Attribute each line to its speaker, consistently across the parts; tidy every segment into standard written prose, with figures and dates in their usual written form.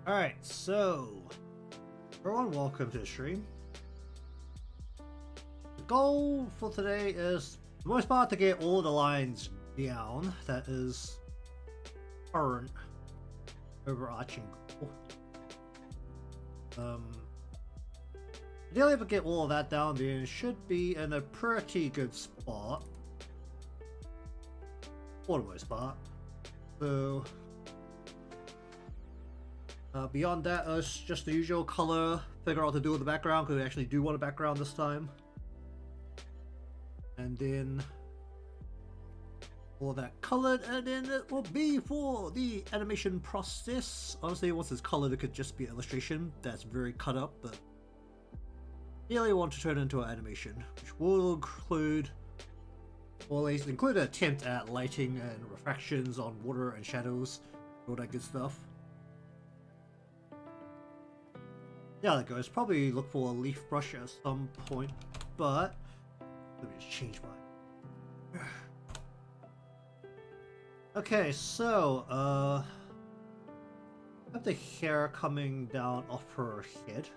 Speaker 1: Alright, so everyone, welcome to the stream. The goal for today is, for the most part, to get all the lines down. That is current overarching goal. Ideally, if we get all of that down, then it should be in a pretty good spot for the most part. So beyond that, it's just the usual color, figure out what to do with the background, because we actually do want a background this time. And then all that colored, and then it will be for the animation process. Honestly, once it's colored, it could just be an illustration that's very cut up, but really want to turn it into an animation, which will include, or at least include an attempt at lighting and refractions on water and shadows, all that good stuff. Yeah, that goes. Probably look for a leaf brush at some point, but let me just change my. Okay, so I have the hair coming down off her head.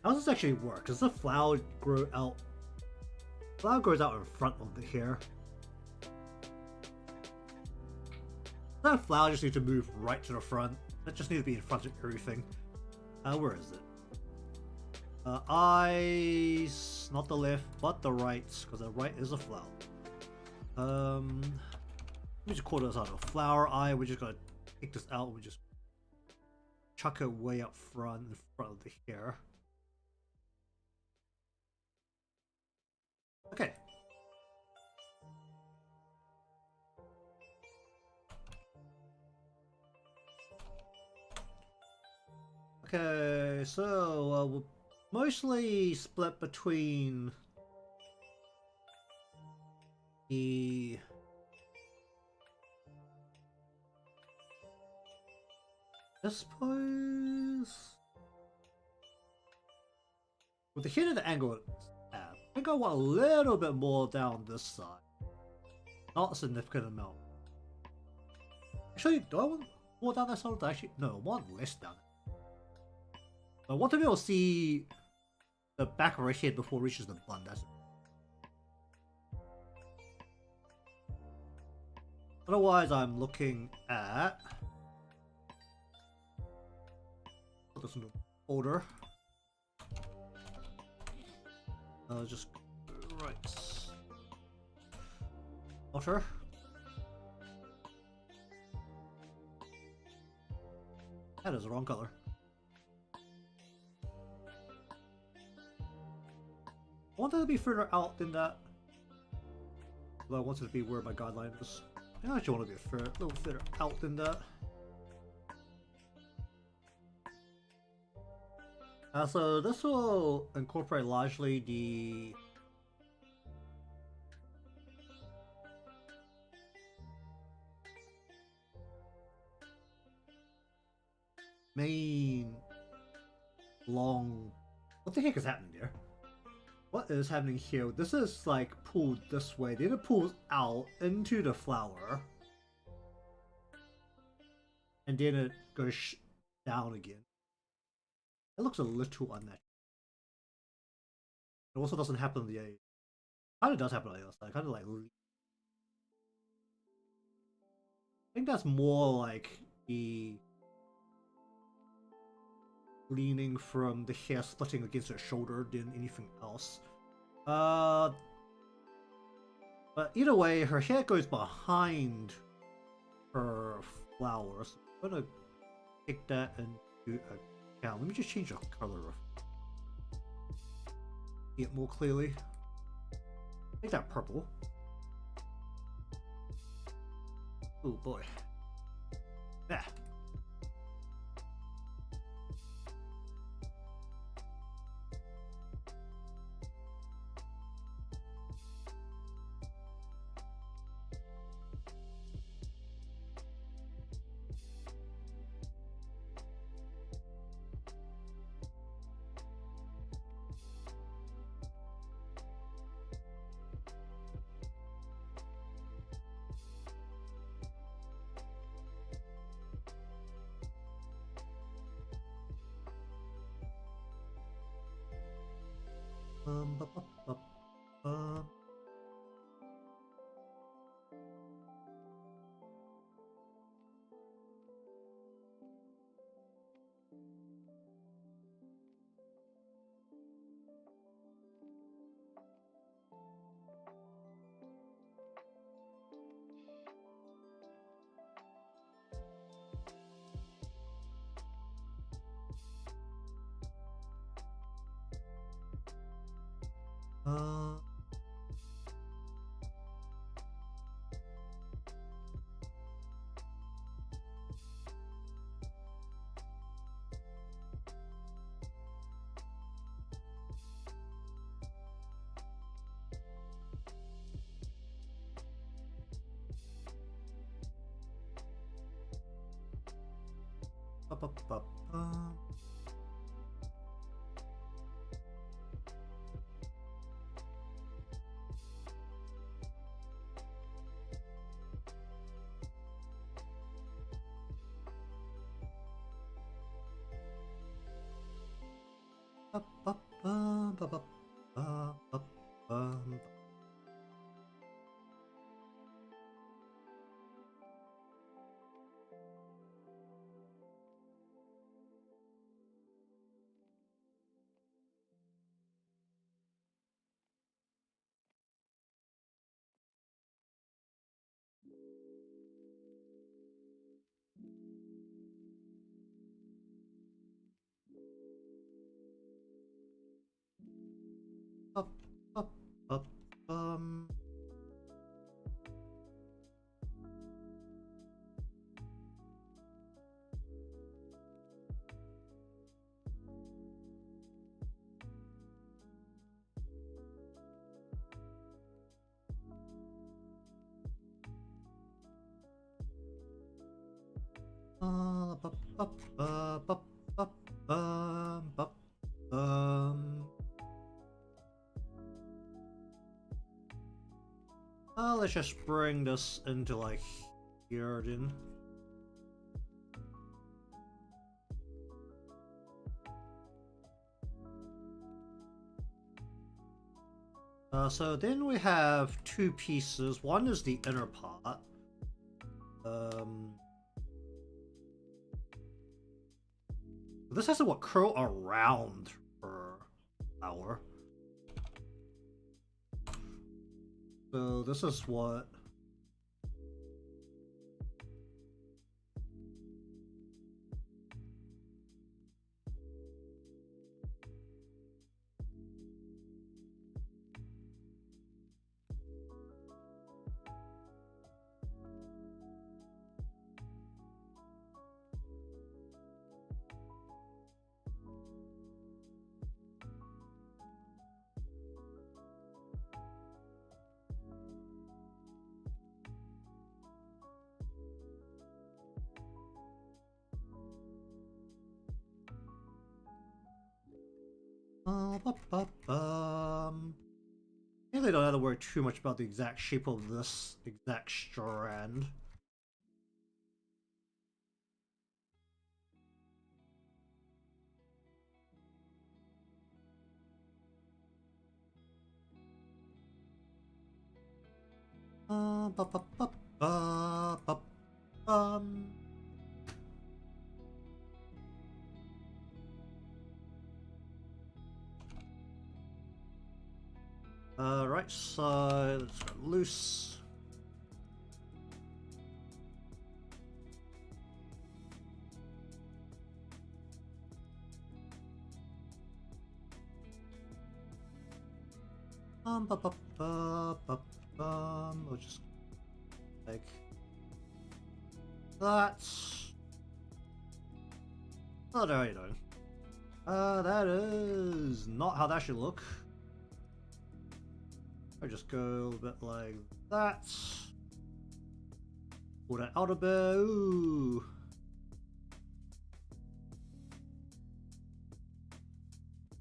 Speaker 1: How does this actually work? Does the flower grow out? Flower grows out in front of the hair. That flower just needs to move right to the front. That just needs to be in front of everything. Where is it? Eyes, not the left, but the right, because the right is a flower. Let me just call this out a flower eye. We're just gonna take this out. We just chuck it way up front, in front of the hair. Okay. Okay, so we'll mostly split between the I suppose with the head of the angle I think I want a little bit more down this side. Not a significant amount. Actually, do I want more down that side? Actually, no, I want less down. I want to be able to see the back of her head before it reaches the bun. That's it. Otherwise, I'm looking at. Put this in the folder. Just right. Water. That is the wrong color. I want that to be further out than that. But I want it to be where my guideline is. I actually want to be a little further out than that. So this will incorporate largely the main long. What the heck is happening there? What is happening here? This is like pulled this way. Then it pulls out into the flower. And then it goes down again. It looks a little unnatural. It also doesn't happen on the A. Kind of does happen on the other side. Kind of like. I think that's more like the leaning from the hair splitting against her shoulder than anything else. But either way, her hair goes behind her flowers. I'm gonna take that into account. Let me just change the color of see it more clearly. Make that purple. Oh boy. Yeah. Ba, ba, ba, ba. Ba, ba, ba, ba. Ba, ba, ba, ba, ba, ba, ba, ba. Up, up, up, up, up, up, up, up, up, let's just bring this into like here then. So then we have two pieces. One is the inner part. This has to what curl around her flower. So this is what. I really don't have to worry too much about the exact shape of this exact strand. Right side, let's go loose. We'll just like that. What are you doing? That is not how that should look. I just go a little bit like that. Pull that out a bit. Ooh.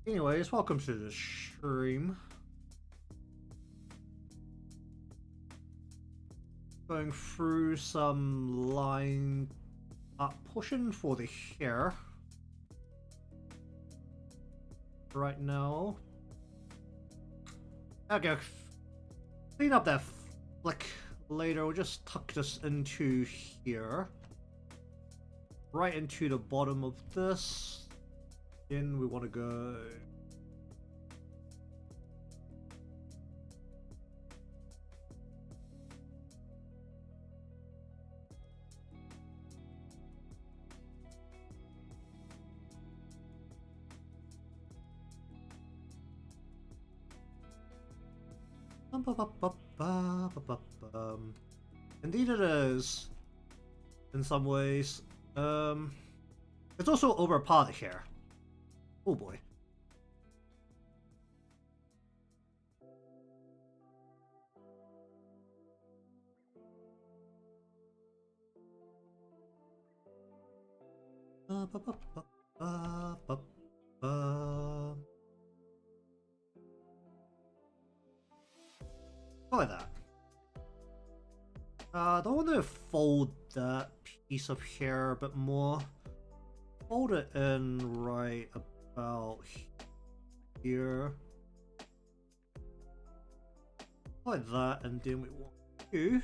Speaker 1: Anyways, welcome to the stream. Going through some line pushing for the hair right now. Okay, clean up that flick later. We'll just tuck this into here. Right into the bottom of this. Then we want to go... Indeed it is. In some ways. It's also overpowered here. Oh boy. Like that. I don't want to fold that piece of hair a bit more. Fold it in right about here. Like that, and then we want to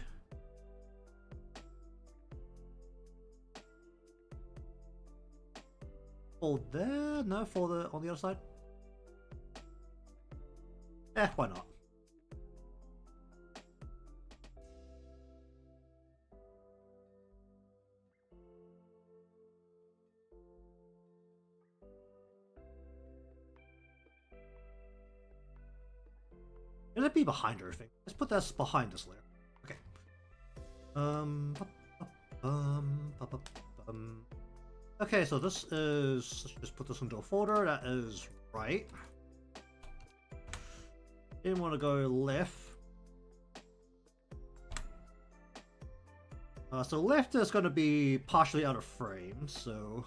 Speaker 1: fold there. No, fold it on the other side. Why not? Can it be behind everything? Let's put that behind this layer. Okay. Okay, so this is... Let's just put this into a folder. That is right. Didn't want to go left. So left is going to be partially out of frame, so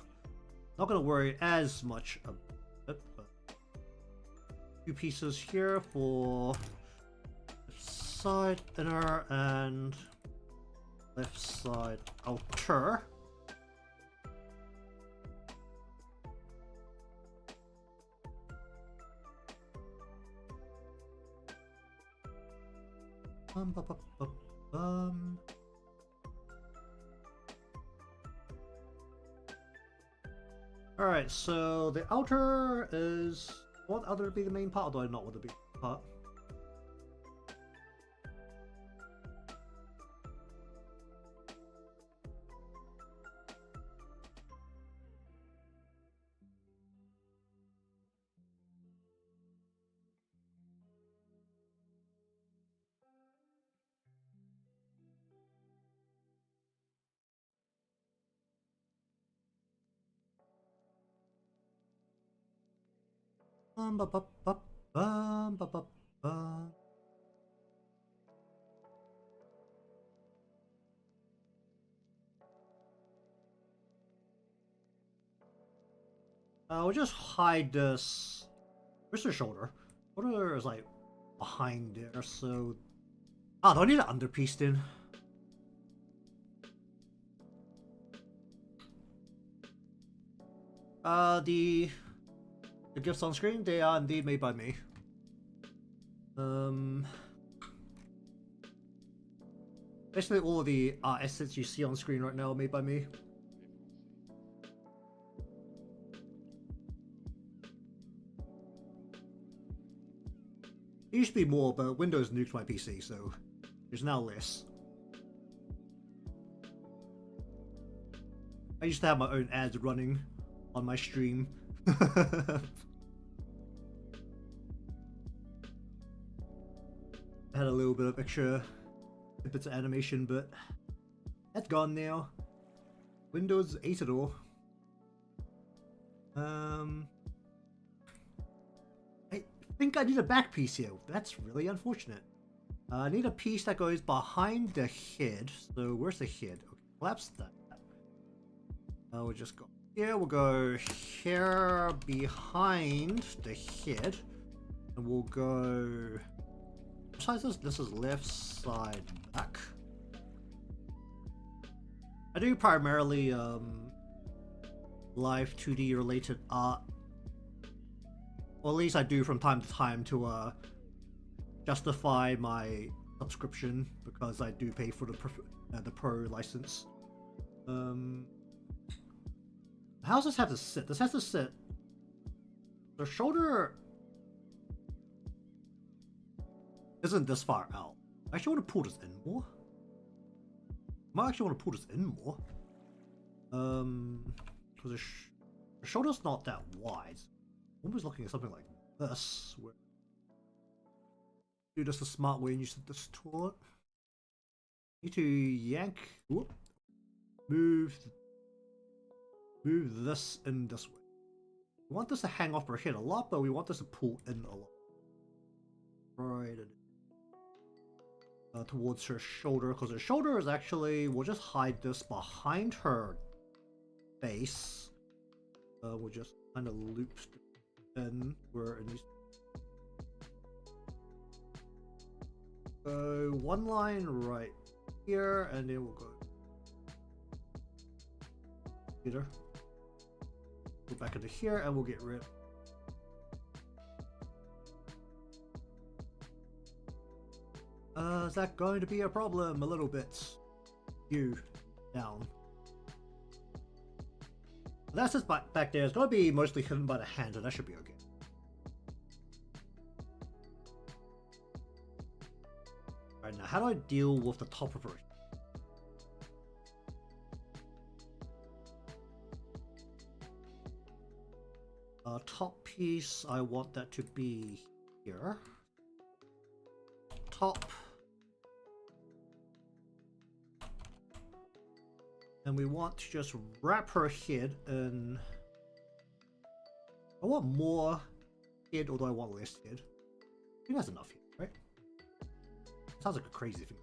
Speaker 1: not going to worry as much about it. But 2 pieces here for side inner and left side outer. Alright, so the outer is... Want outer to be the main part, or do I not want to be the main part? We'll just hide this. Where's the shoulder? Shoulder is like behind there, so... Ah, do I need an underpiece then? The gifts on screen, they are indeed made by me. Basically all of the assets you see on screen right now are made by me. It used to be more, but Windows nuked my PC, so there's now less. I used to have my own ads running on my stream. I had a little bit of extra bits of animation, but that's gone now. Windows 8 it all. I think I need a back piece here. That's really unfortunate. I need a piece that goes behind the head. So where's the head? Okay, collapse that. We'll just go here. We'll go here behind the head, and we'll go. What size is this? This is left side back. I do primarily live 2D related art. Or at least I do from time to time to justify my subscription because I do pay for the pro license. How does this have to sit? This has to sit. The shoulder isn't this far out. I actually want to pull this in more. I might actually want to pull this in more. Because the shoulder's not that wide. I'm almost looking at something like this. Where do this a smart way and use this tool. Need to yank. Whoop, move this in this way. We want this to hang off our head a lot, but we want this to pull in a lot. Right. Towards her shoulder, because her shoulder is actually, we'll just hide this behind her face. We'll just kind of loop in where it needs to go. One line right here, and then we'll go here. Go back into here, and we'll get rid. Is that going to be a problem? A little bit. You down. That's just back there. It's going to be mostly hidden by the hand, so that should be okay. Alright, now how do I deal with the top of her? Top piece, I want that to be here. Top. And we want to just wrap her head in. I want more head, although I want less head. I think that's enough head, right? Sounds like a crazy thing.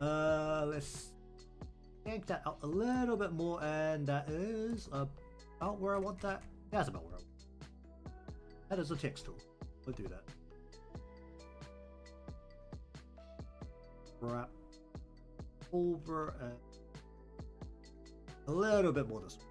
Speaker 1: Let's yank that out a little bit more, and that is about where I want that. Yeah, that's about where I want. That is a text tool. We'll do that. Wrap over and a little bit more this way.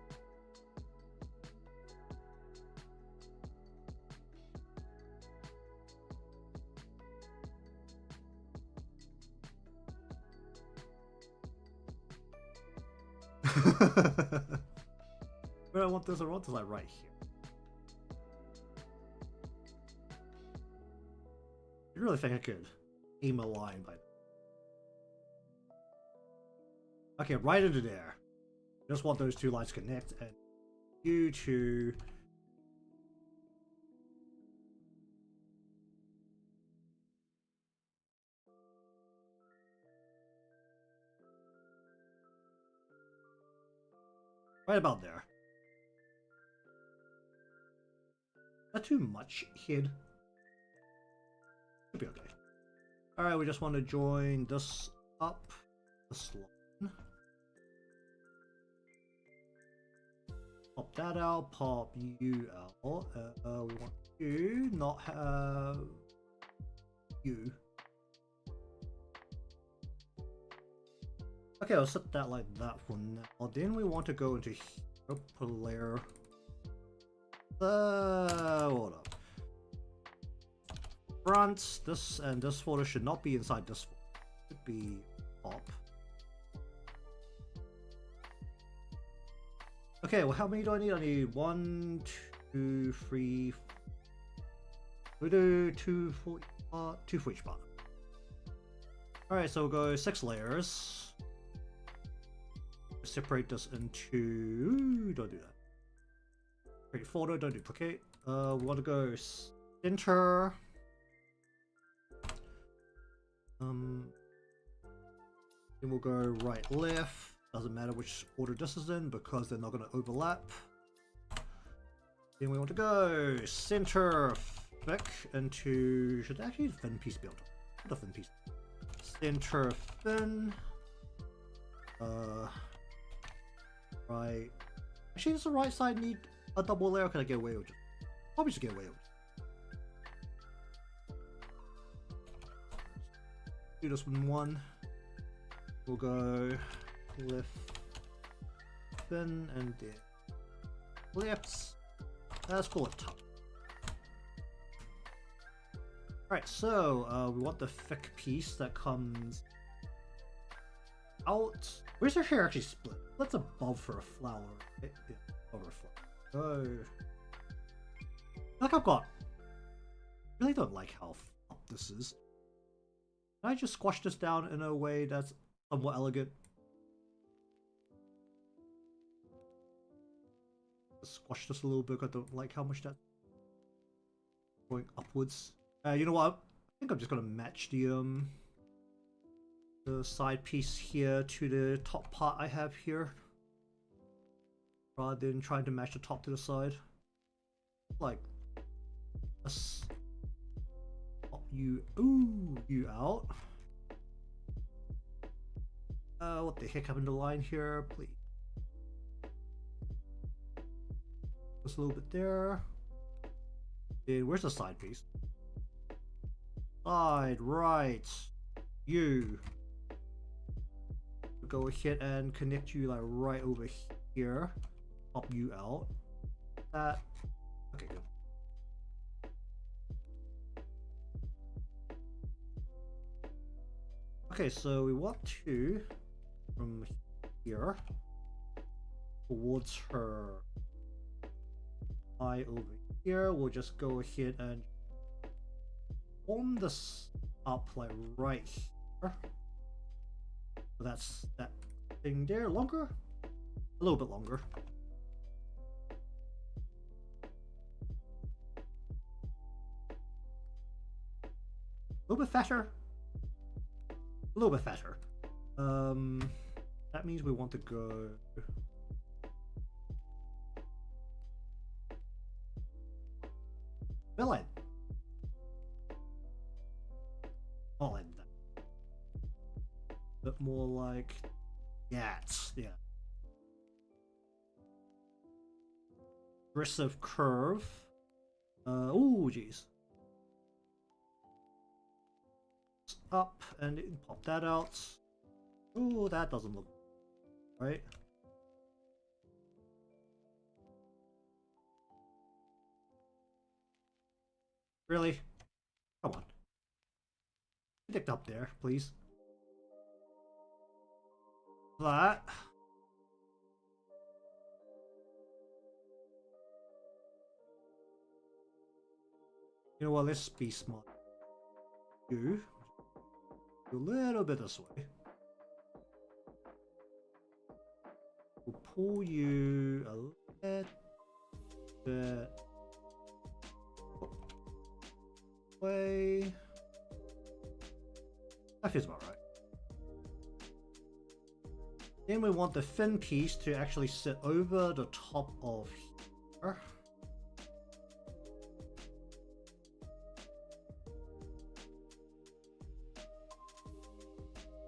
Speaker 1: Where I want this like right here. I really think I could aim a line by. Okay, right into there. Just want those two lines to connect, and you two. Right about there. Not too much head. Should be okay. Alright, we just want to join this up. This line. Pop that out, pop you out. We want you, not have you. Okay, I'll set that like that for now. Then we want to go into here, put a layer. Hold up. Front, this and this folder should not be inside this folder. It should be pop. Okay, well, how many do I need? I need 1, 2, 3. We do 2 for each part. Alright, so we'll go 6 layers. Separate this into. Don't do that. Create folder, don't duplicate. We want to go center. Then we'll go right, left. Doesn't matter which order this is in because they're not going to overlap. Then we want to go center thick into. Should actually the thin piece build? The thin piece. Center thin. Right. Actually, does the right side need a double layer? Or can I get away with it? Probably should get away with it. Do this one. We'll go left, thin, and then left. Let's call it top. Alright, so we want the thick piece that comes out. Where's her hair actually split? That's above her flower. Yeah, above her flower. Oh. Like I've got. I really don't like how up this is. Can I just squash this down in a way that's somewhat elegant? Squash this a little bit. I don't like how much that's going upwards. You know what? I think I'm just gonna match the side piece here to the top part I have here, rather than trying to match the top to the side. Like, let's pop you out. What the heck happened to the line here? Please. Just a little bit there. And where's the side piece? Side, right. You. Go ahead and connect you like right over here. Pop you out. That. Okay, good. Okay, so we want to, from here, towards her eye over here, we'll just go ahead and form this up like right here. So that's that thing there. Longer? A little bit longer. A little bit fatter. A little bit fatter. That means we want to go. Not like that. But more like that. Yeah. Aggressive curve. Oh, jeez. Up and pop that out. Oh, that doesn't look right. Really? Come on. Stick up there, please. That. You know what? Let's be smart. You. A little bit this way. We'll pull you a little bit way. That feels about right. Then we want the thin piece to actually sit over the top of here.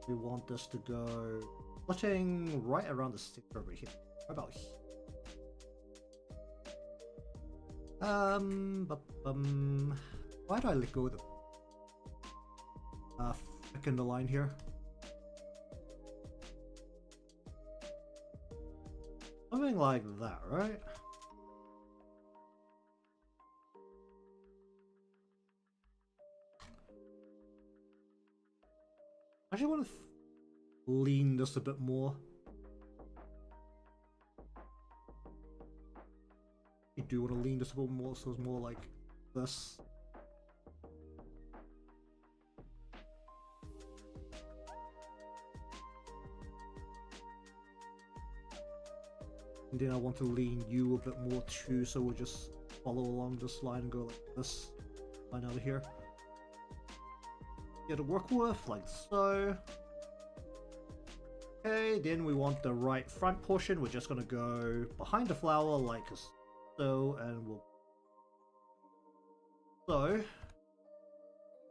Speaker 1: We want this to go splitting right around the stick over here. How about here? Why do I let go of the in the line here? Something like that, right? I actually want to lean this a bit more. You do want to lean this a bit more, so it's more like this. And then I want to lean you a bit more too, so we'll just follow along this line and go like this. Line out of here. To work with, like so. Okay, then we want the right front portion. We're just gonna go behind the flower like so, and we'll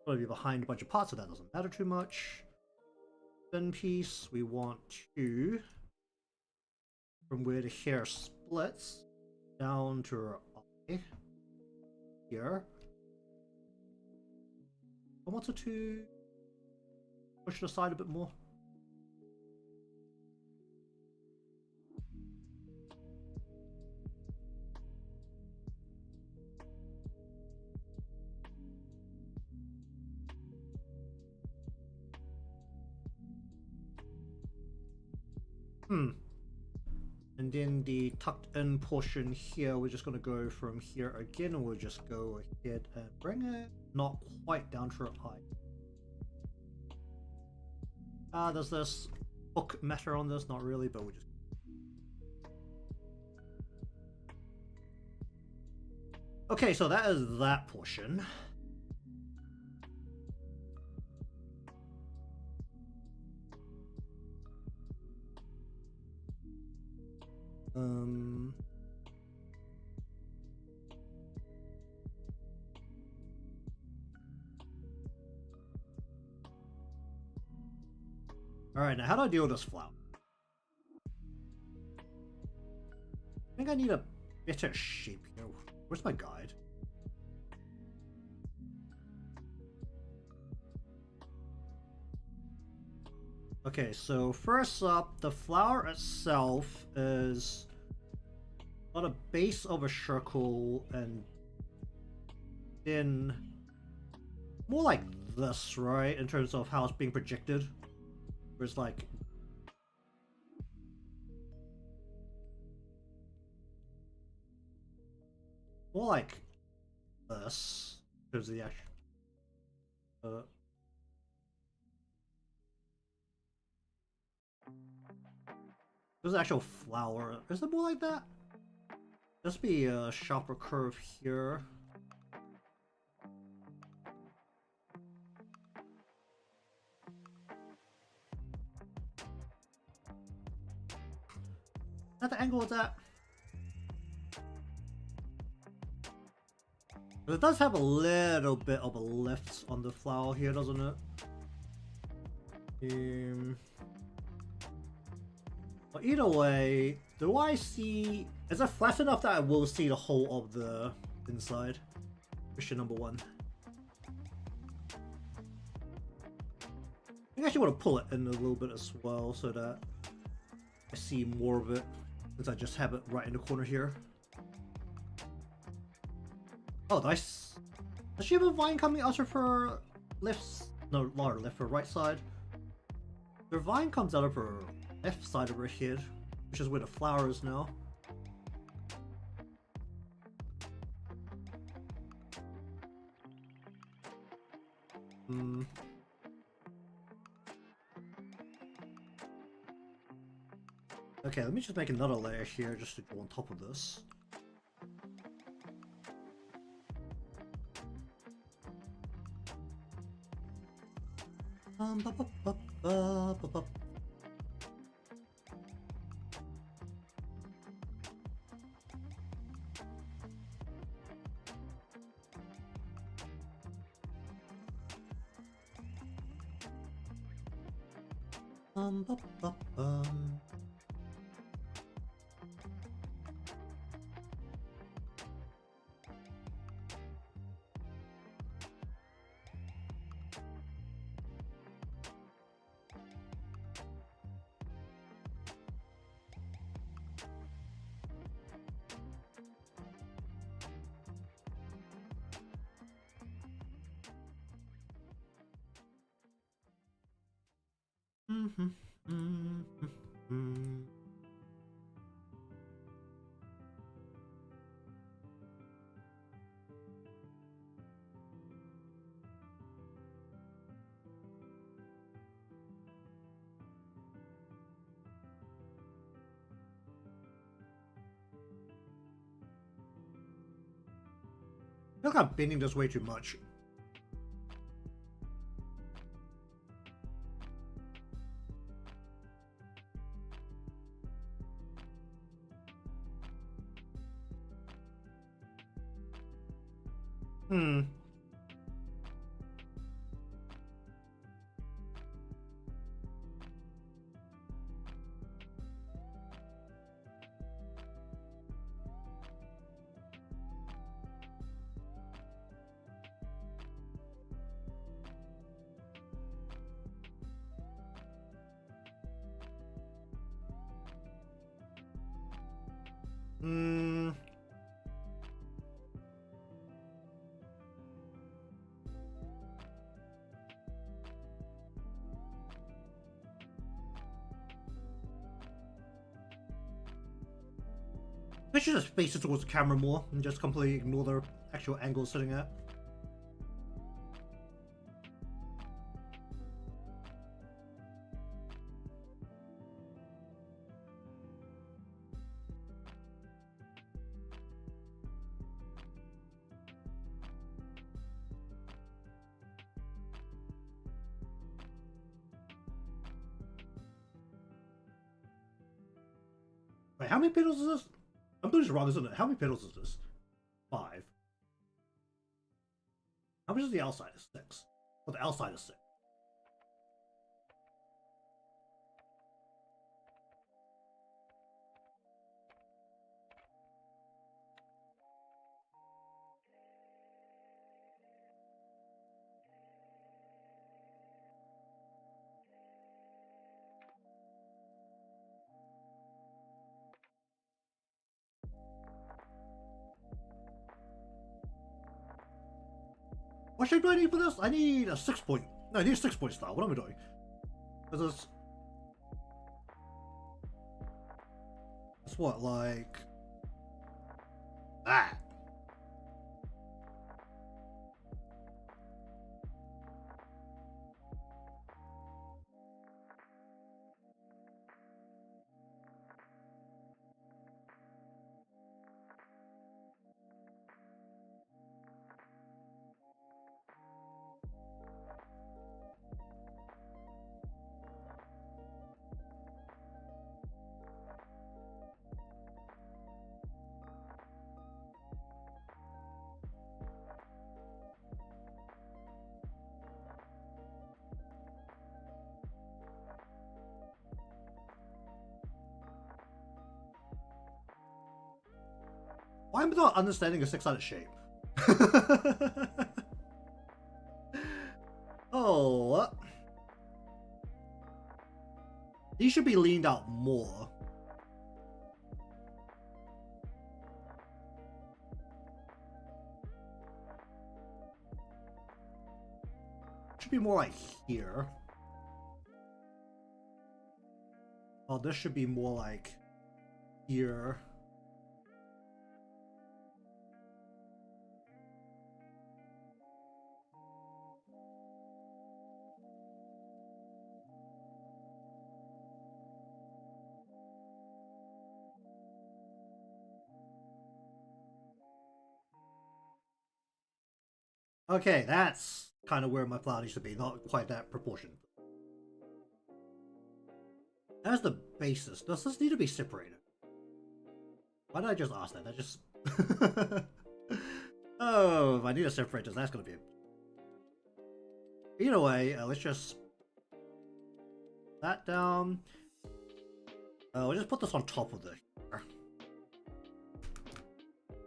Speaker 1: gonna be behind a bunch of parts, so that doesn't matter too much. Thin piece, we want to, from where the hair splits down to her eye here. I wanted to push it aside a bit more. Hmm. And then the tucked in portion here, we're just going to go from here again, and we'll just go ahead and bring it not quite down to her eye. Does this hook matter on this? Not really, but we'll just... Okay, so that is that portion. Alright, now how do I deal with this flower? I think I need a better shape here. Where's my guide? Okay, so first up, the flower itself is got a base of a circle, and then more like this, right? In terms of how it's being projected. Where it's like... more like this. In terms of the actual... there's an actual flower. Is it more like that? This be a sharper curve here. Is that the angle it's at? But it does have a little bit of a lift on the flower here, doesn't it? But either way, do I see... is it flat enough that I will see the whole of the inside? Question number one. I think I actually want to pull it in a little bit as well so that I see more of it, since I just have it right in the corner here. Oh, nice. Does she have a vine coming out of her left? No, not her left, her right side. Her vine comes out of her left side of her head, which is where the flower is now. Okay, let me just make another layer here just to go on top of this. Ba, ba, ba, ba, ba, ba. Ba, ba, bum. I feel like I'm bending this way too much. They should just face it towards the camera more and just completely ignore the actual angle it's sitting at. Wait, how many petals is this? I'm doing this wrong, isn't it? How many petals is this? 5. How much is the outside? Is 6. Well, the outside is 6. What shape do I need for this? I need a 6 point. No, I need a 6 point style. What am I doing? Because it's what, like that. Why am I not understanding a 6-sided shape? Oh, these should be leaned out more. Should be more like here. Oh, this should be more like here. Okay, that's kind of where my flower needs to be, not quite that proportion. As the basis, does this need to be separated? Why did I just ask that? That just... Oh, if I need to separate this, that's gonna be... Either way, let's just... that down. We'll just put this on top of the...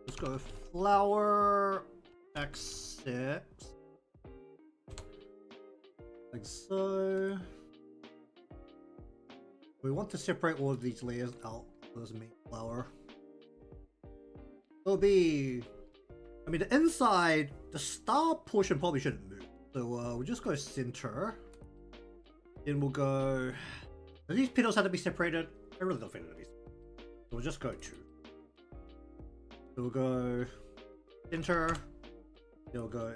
Speaker 1: Let's go flower... X6. Like so. We want to separate all of these layers out as a main flower. It'll be... I mean, the inside, the star portion probably shouldn't move. So we'll just go center. Then we'll go... Do these petals have to be separated? I really don't think they're so we'll just go 2. So we'll go center. Then we'll go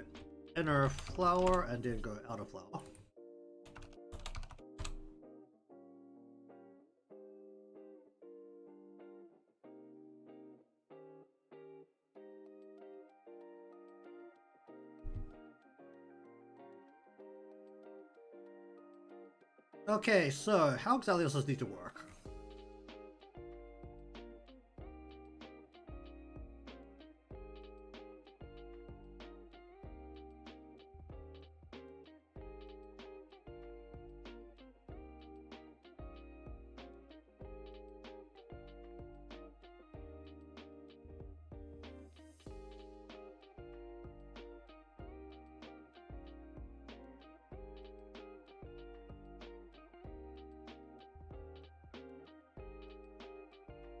Speaker 1: inner flower and then go outer flower. Okay, so how exactly does this need to work?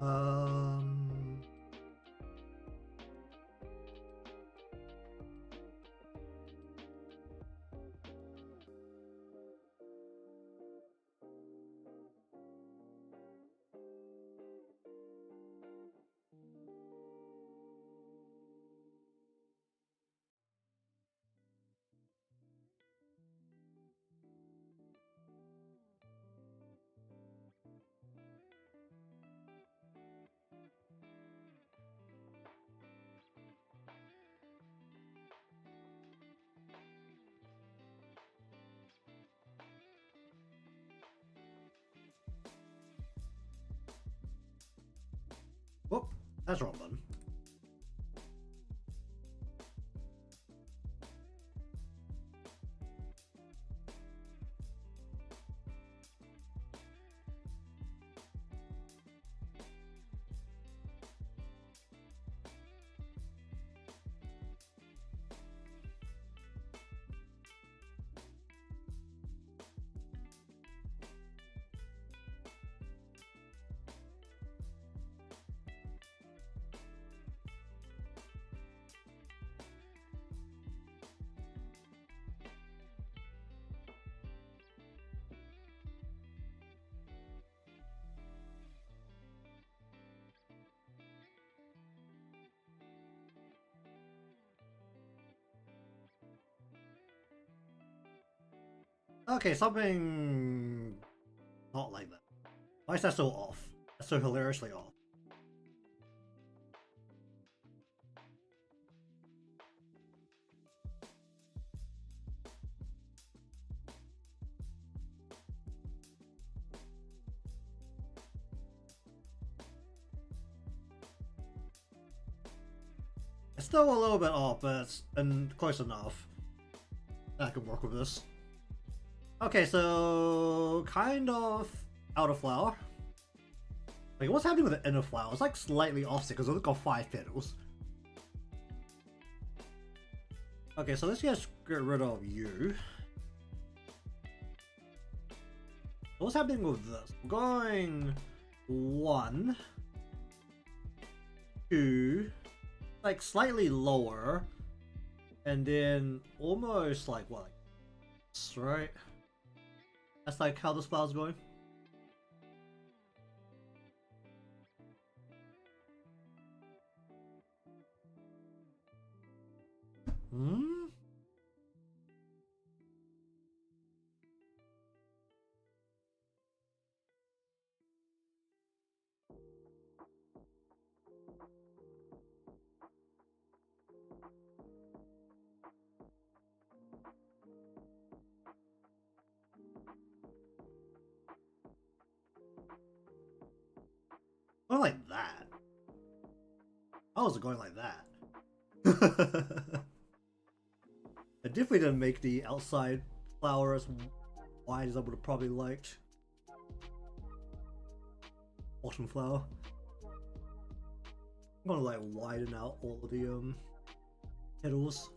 Speaker 1: Um... That's wrong button. Okay, something not like that. Why is that so off? That's so hilariously off. It's still a little bit off, but it's close enough. I can work with this. Okay, so kind of out of flower. Like, what's happening with the inner flower? It's like slightly offset because it's got 5 petals. Okay, so let's just get rid of you. What's happening with this? We're going 1, 2, like slightly lower, and then almost like what? Like this, right? That's like how this flower's going. Hmm? Going like that. How was it going like that? I definitely didn't make the outside flower as wide as I would have probably liked. Bottom flower. I'm gonna like widen out all of the petals.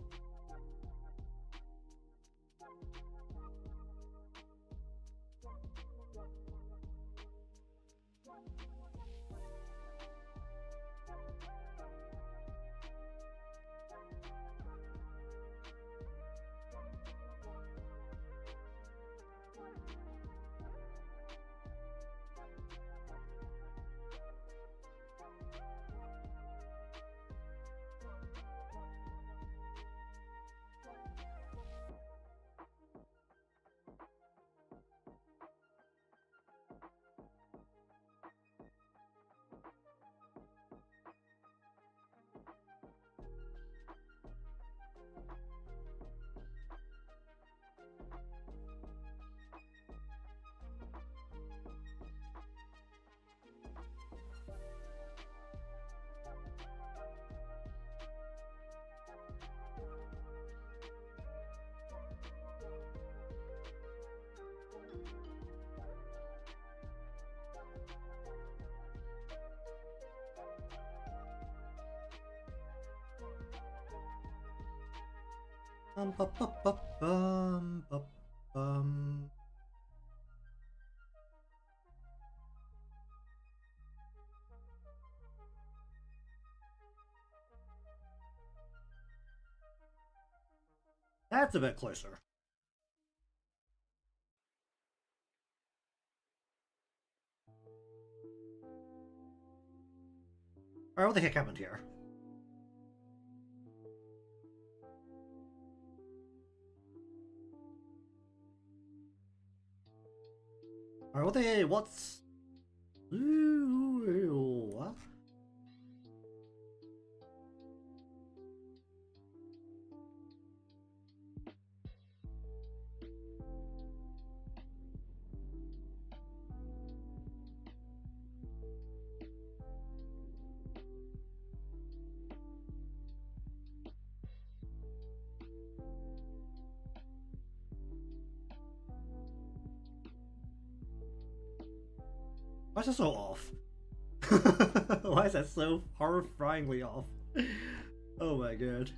Speaker 1: Bum, bum, bum, bum, bum, bum, bum. That's a bit closer. Alright, what the heck happened here? Alright, what's... Ooh, what? Why is that so off? Why is that so horrifyingly off? Oh my god.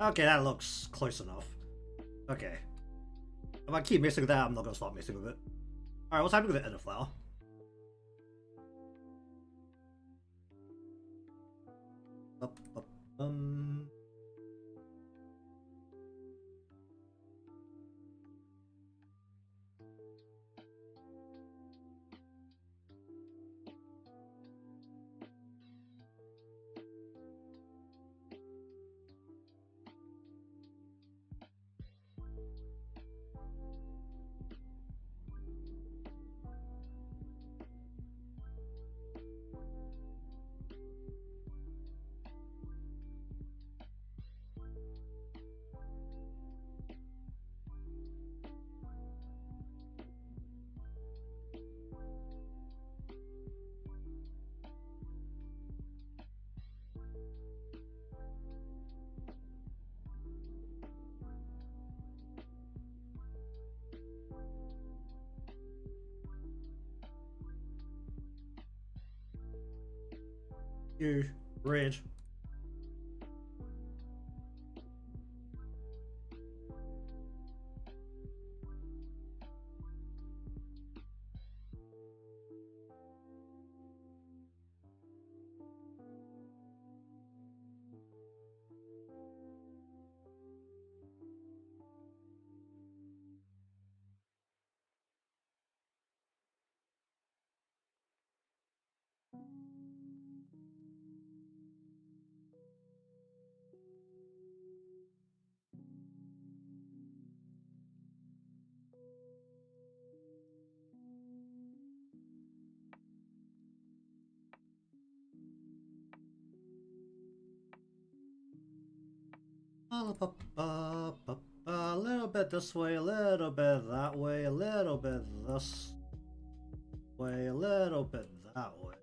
Speaker 1: Okay, that looks close enough. Okay. If I keep messing with that, I'm not gonna stop messing with it. Alright, what's happening with the inner flower? Up, up, you, red. A little bit this way, a little bit that way, a little bit this way, a little bit that way.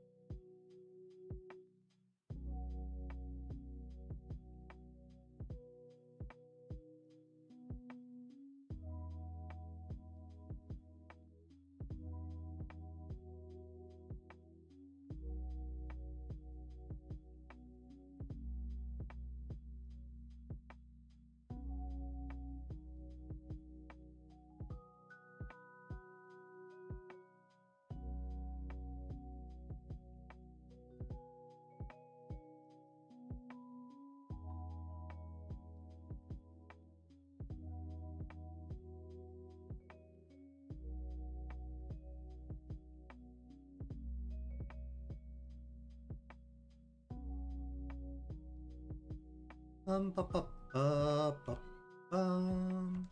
Speaker 1: Ba, ba, ba, ba, bum.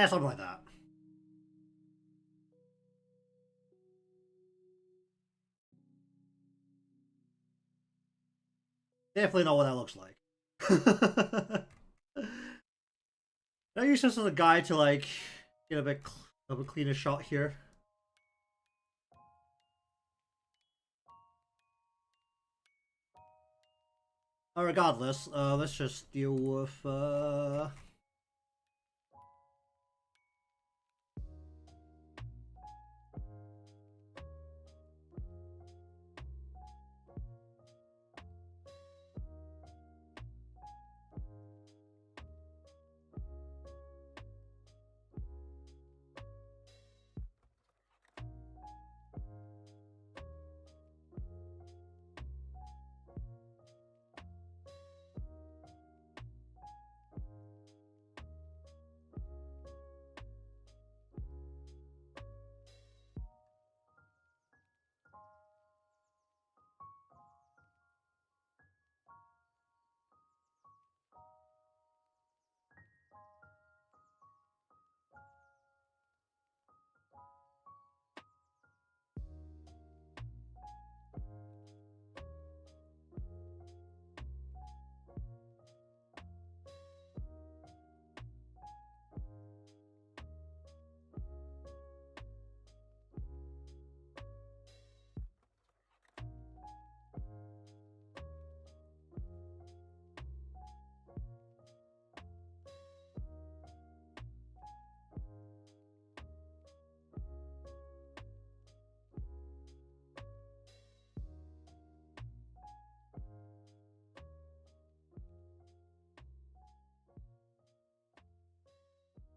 Speaker 1: Something like that. Definitely not what that looks like. I use this as a guide to like get a bit of a cleaner shot here. Regardless, let's just deal with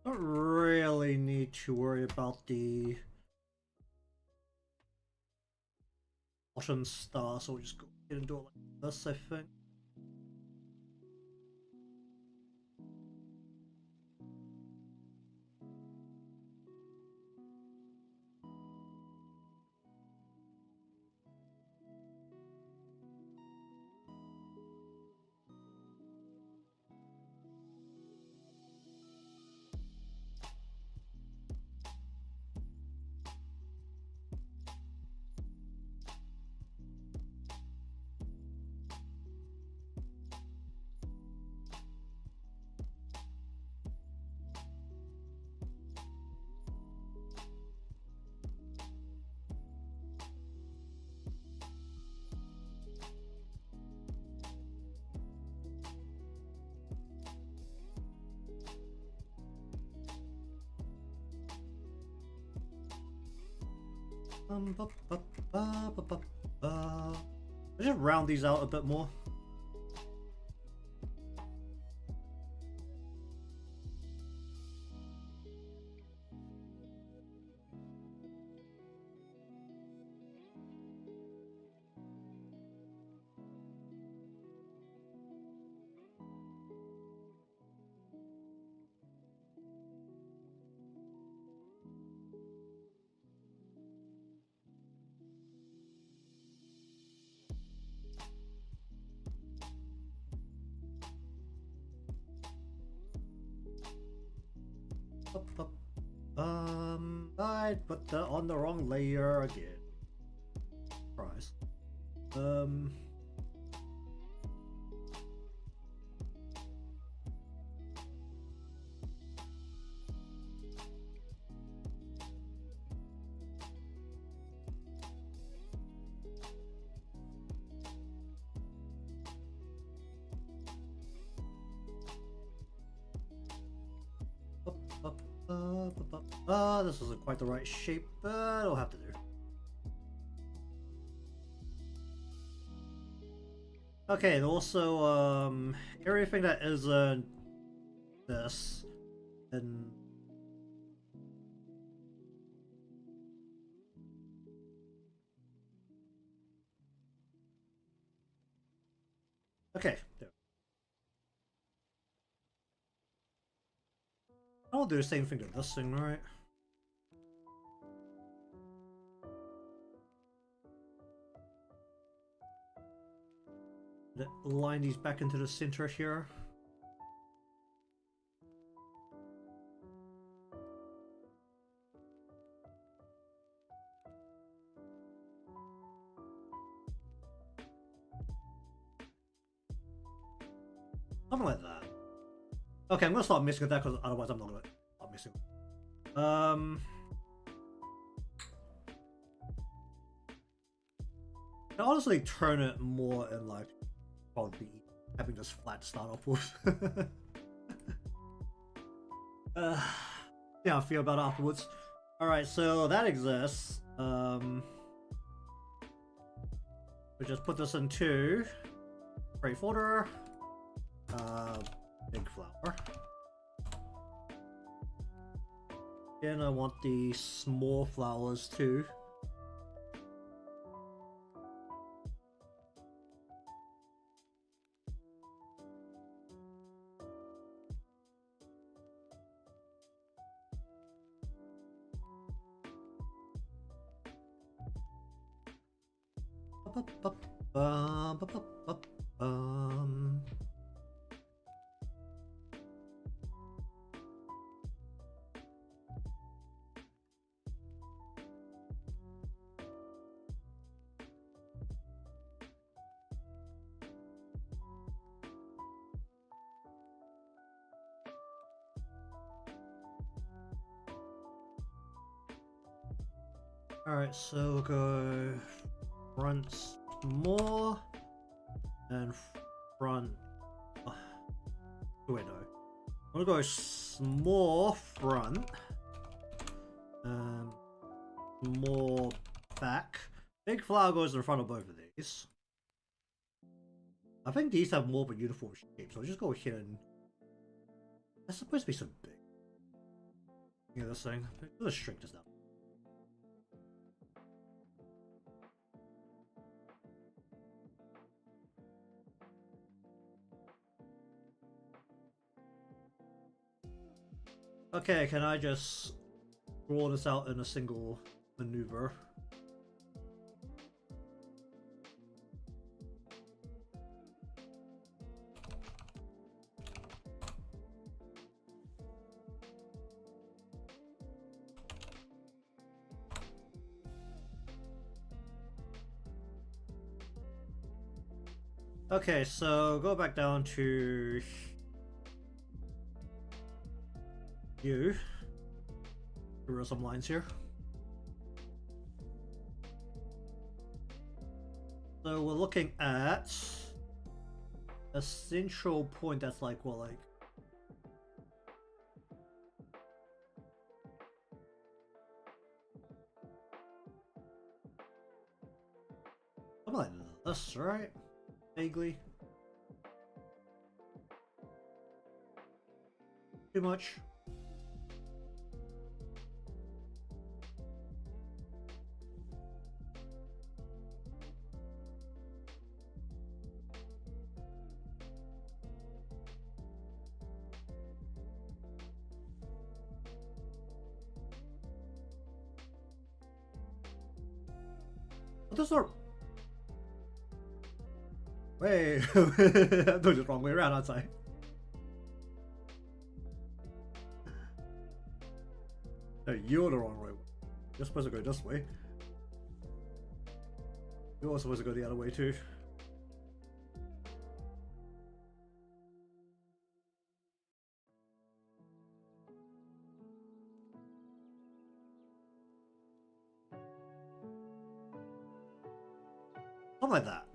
Speaker 1: Don't really need to worry about the bottom star, so we'll just go ahead and do it like this, I think. Ba, ba, ba, ba, ba, ba. Let's just round these out a bit more. I put that on the wrong layer again. Surprise. This isn't quite the right shape, but it'll have to do. Okay, and also, everything that isn't this, and okay, there. I'll do the same thing to this thing, right? Line these back into the center here. Something like that. Okay, I'm gonna start missing that because otherwise I'm not gonna start missing. I honestly turn it more in like probably having this flat start off with. Yeah, I feel about it afterwards. Alright, so that exists. We just put this into create folder. Big flower. Again, I want the small flowers too. Alright, so we'll go front more and front. Oh, wait, no. I'm gonna go small front, more back. Big flower goes in front of both of these. I think these have more of a uniform shape, so I'll just go ahead and. That's supposed to be some big. Yeah, this thing. Let's shrink this down. Okay, can I just roll this out in a single maneuver? Okay, so go back down to you. There are some lines here. So we're looking at a central point that's like, well, like something like this, right? Vaguely. Too much. What is our... Wait, I'm doing it the wrong way around, aren't I? No, you're the wrong way. You're supposed to go this way. You're supposed to go the other way too. Something like that.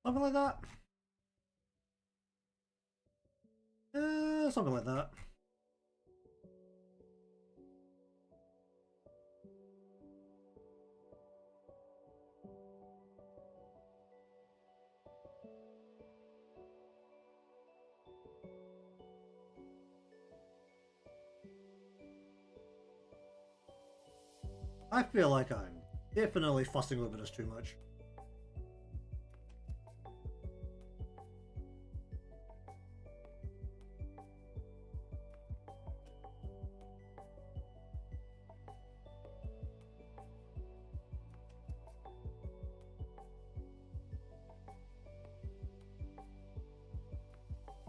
Speaker 1: Something like that. Something like that. I feel like I'm definitely fussing over this too much.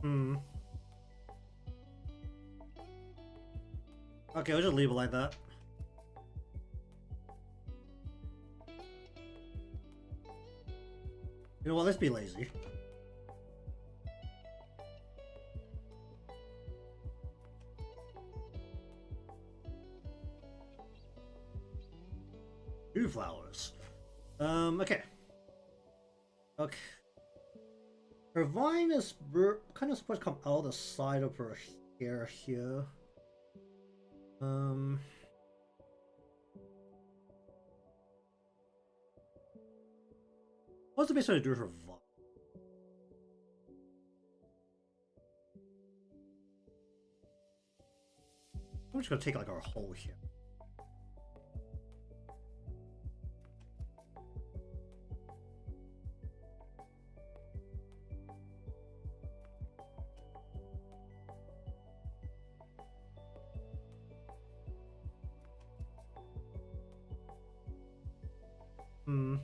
Speaker 1: Hmm. Okay, I'll just leave it like that. You know what, let's be lazy. Two flowers. Okay. Okay. Her vine is kind of supposed to come out the side of her hair here. What's the best way to do her vine? I'm just gonna take like our hole here. Hmm.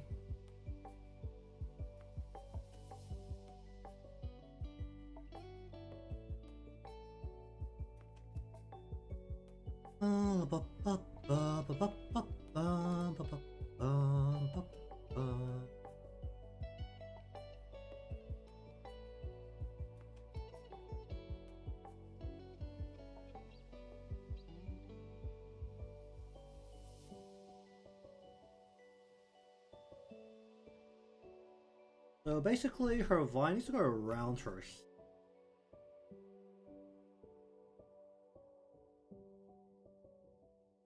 Speaker 1: So basically, her vine needs to go around her.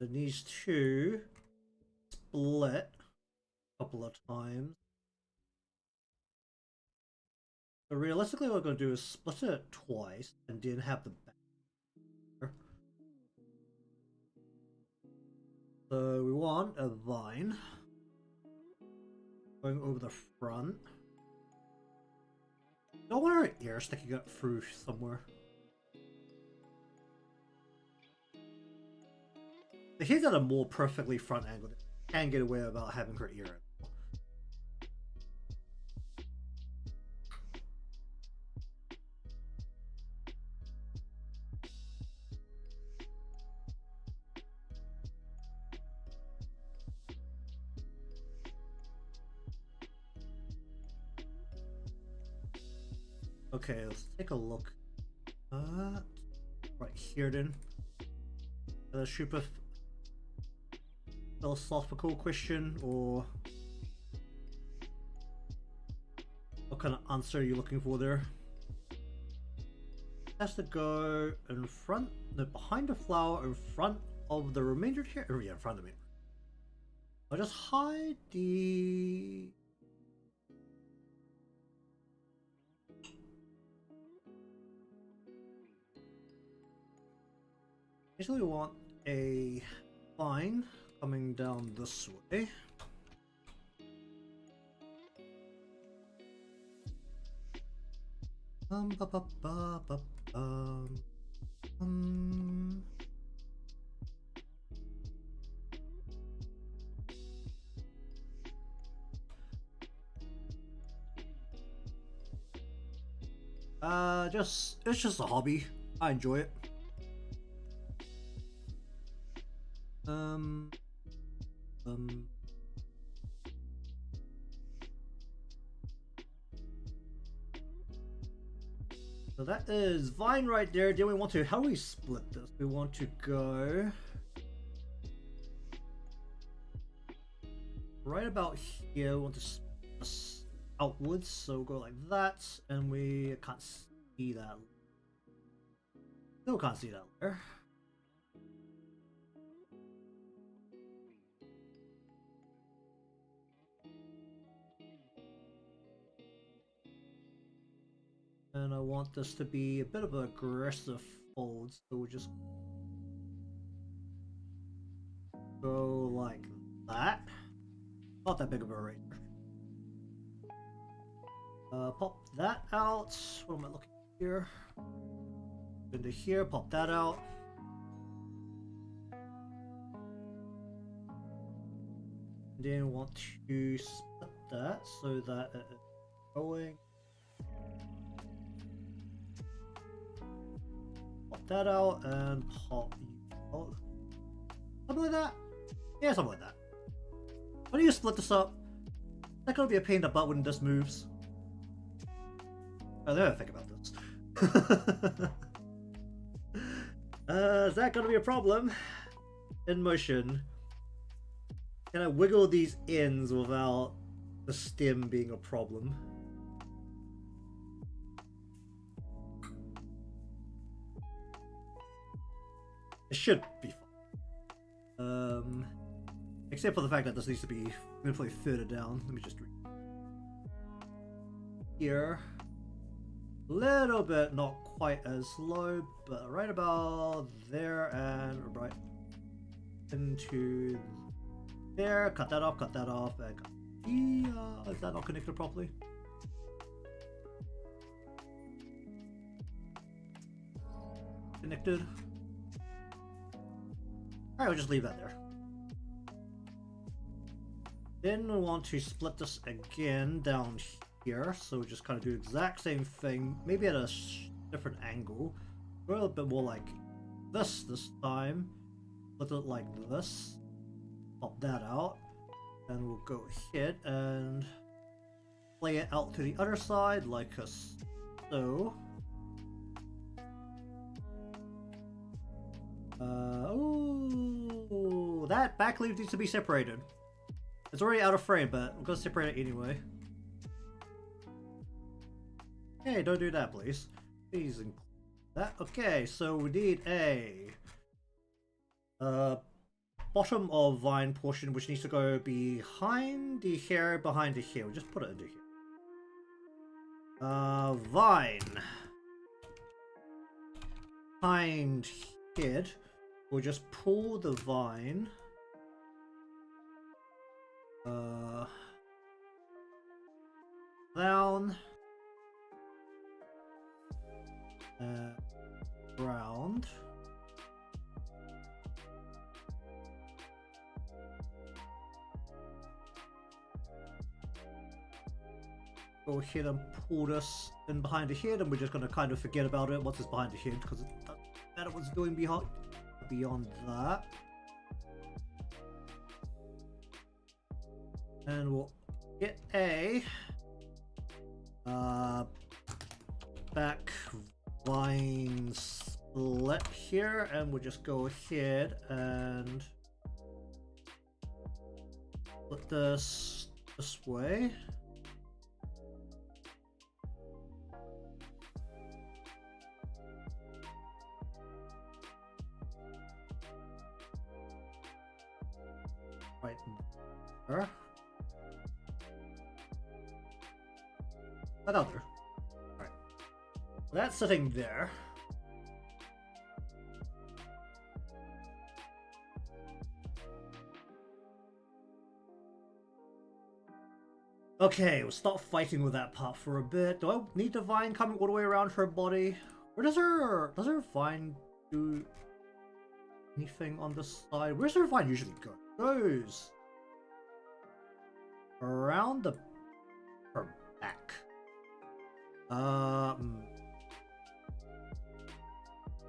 Speaker 1: It needs to split a couple of times. So realistically, what we're going to do is split it twice and then have the back. So we want a vine going over the front. I want her ear sticking up through somewhere. The here's at a more perfectly front angle. Can't get away without having her ear. Okay, let's take a look. Right here then. A super philosophical question, or what kind of answer are you looking for there? It has to go in front, no, behind the flower, in front of the remainder here. Oh, yeah, in front of me. I'll just hide the. Basically, we want a line coming down this way. Ba ba ba ba it's just a hobby. I enjoy it. Um. So that is Vine right there. Then we want to, how do we split this? We want to go right about here. We want to split this outwards. So we'll go like that. And we can't see that. Still can't see that there. And I want this to be a bit of an aggressive fold, so we'll just go like that. Not that big of a eraser. Pop that out. What am I looking here? Into here, pop that out. And then want to split that so that it is going Pop that out and pop you out. Something like that? Yeah, something like that. Why don't you split this up? That's gonna be a pain in the butt when this moves. Oh, then I think about this. Is that gonna be a problem? In motion. Can I wiggle these ends without the stem being a problem? It should be fine. Except for the fact that this needs to be manipulated further down. Let me just read. Here. A little bit, not quite as low, but right about there and right into there. Cut that off, and is that not connected properly? Connected. Alright, we'll just leave that there. Then we want to split this again down here, so we just kind of do the exact same thing, maybe at a different angle. Go a little bit more like this time. Split it like this. Pop that out. And we'll go ahead and play it out to the other side like so. Ooh, that back leaf needs to be separated. It's already out of frame, but we're gonna separate it anyway. Hey, don't do that, please. Please include that. Okay, so we need a bottom of vine portion, which needs to go behind the hair, behind the hair. We'll just put it into here. Vine. Behind head. We'll just pull the vine. Down. Round. Go ahead and pull this in behind the head, and we're just going to kind of forget about it once it's behind the head, because it doesn't matter what's doing beyond that. And we'll get a back vine split here, and we'll just go ahead and put this way. Right there. Another. Alright. That's sitting there. Okay, we'll stop fighting with that part for a bit. Do I need the vine coming all the way around her body? Or does her vine do anything on this side? Where's her vine usually go? It goes around her back.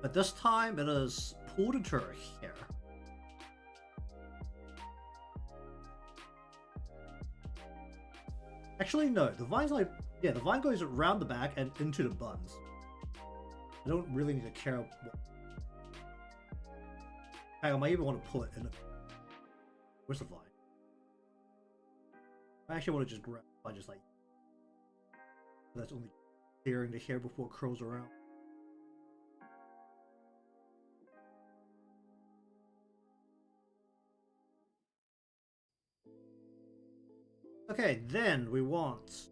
Speaker 1: But this time it is pulled into her hair. Actually, no. The vine's like, yeah, the vine goes around the back and into the buns. I don't really need to care what. Hang on, I might even want to pull it in. Where's the vine? I actually want to just grab it by just like. That's only clearing the hair before it curls around. Okay, then we want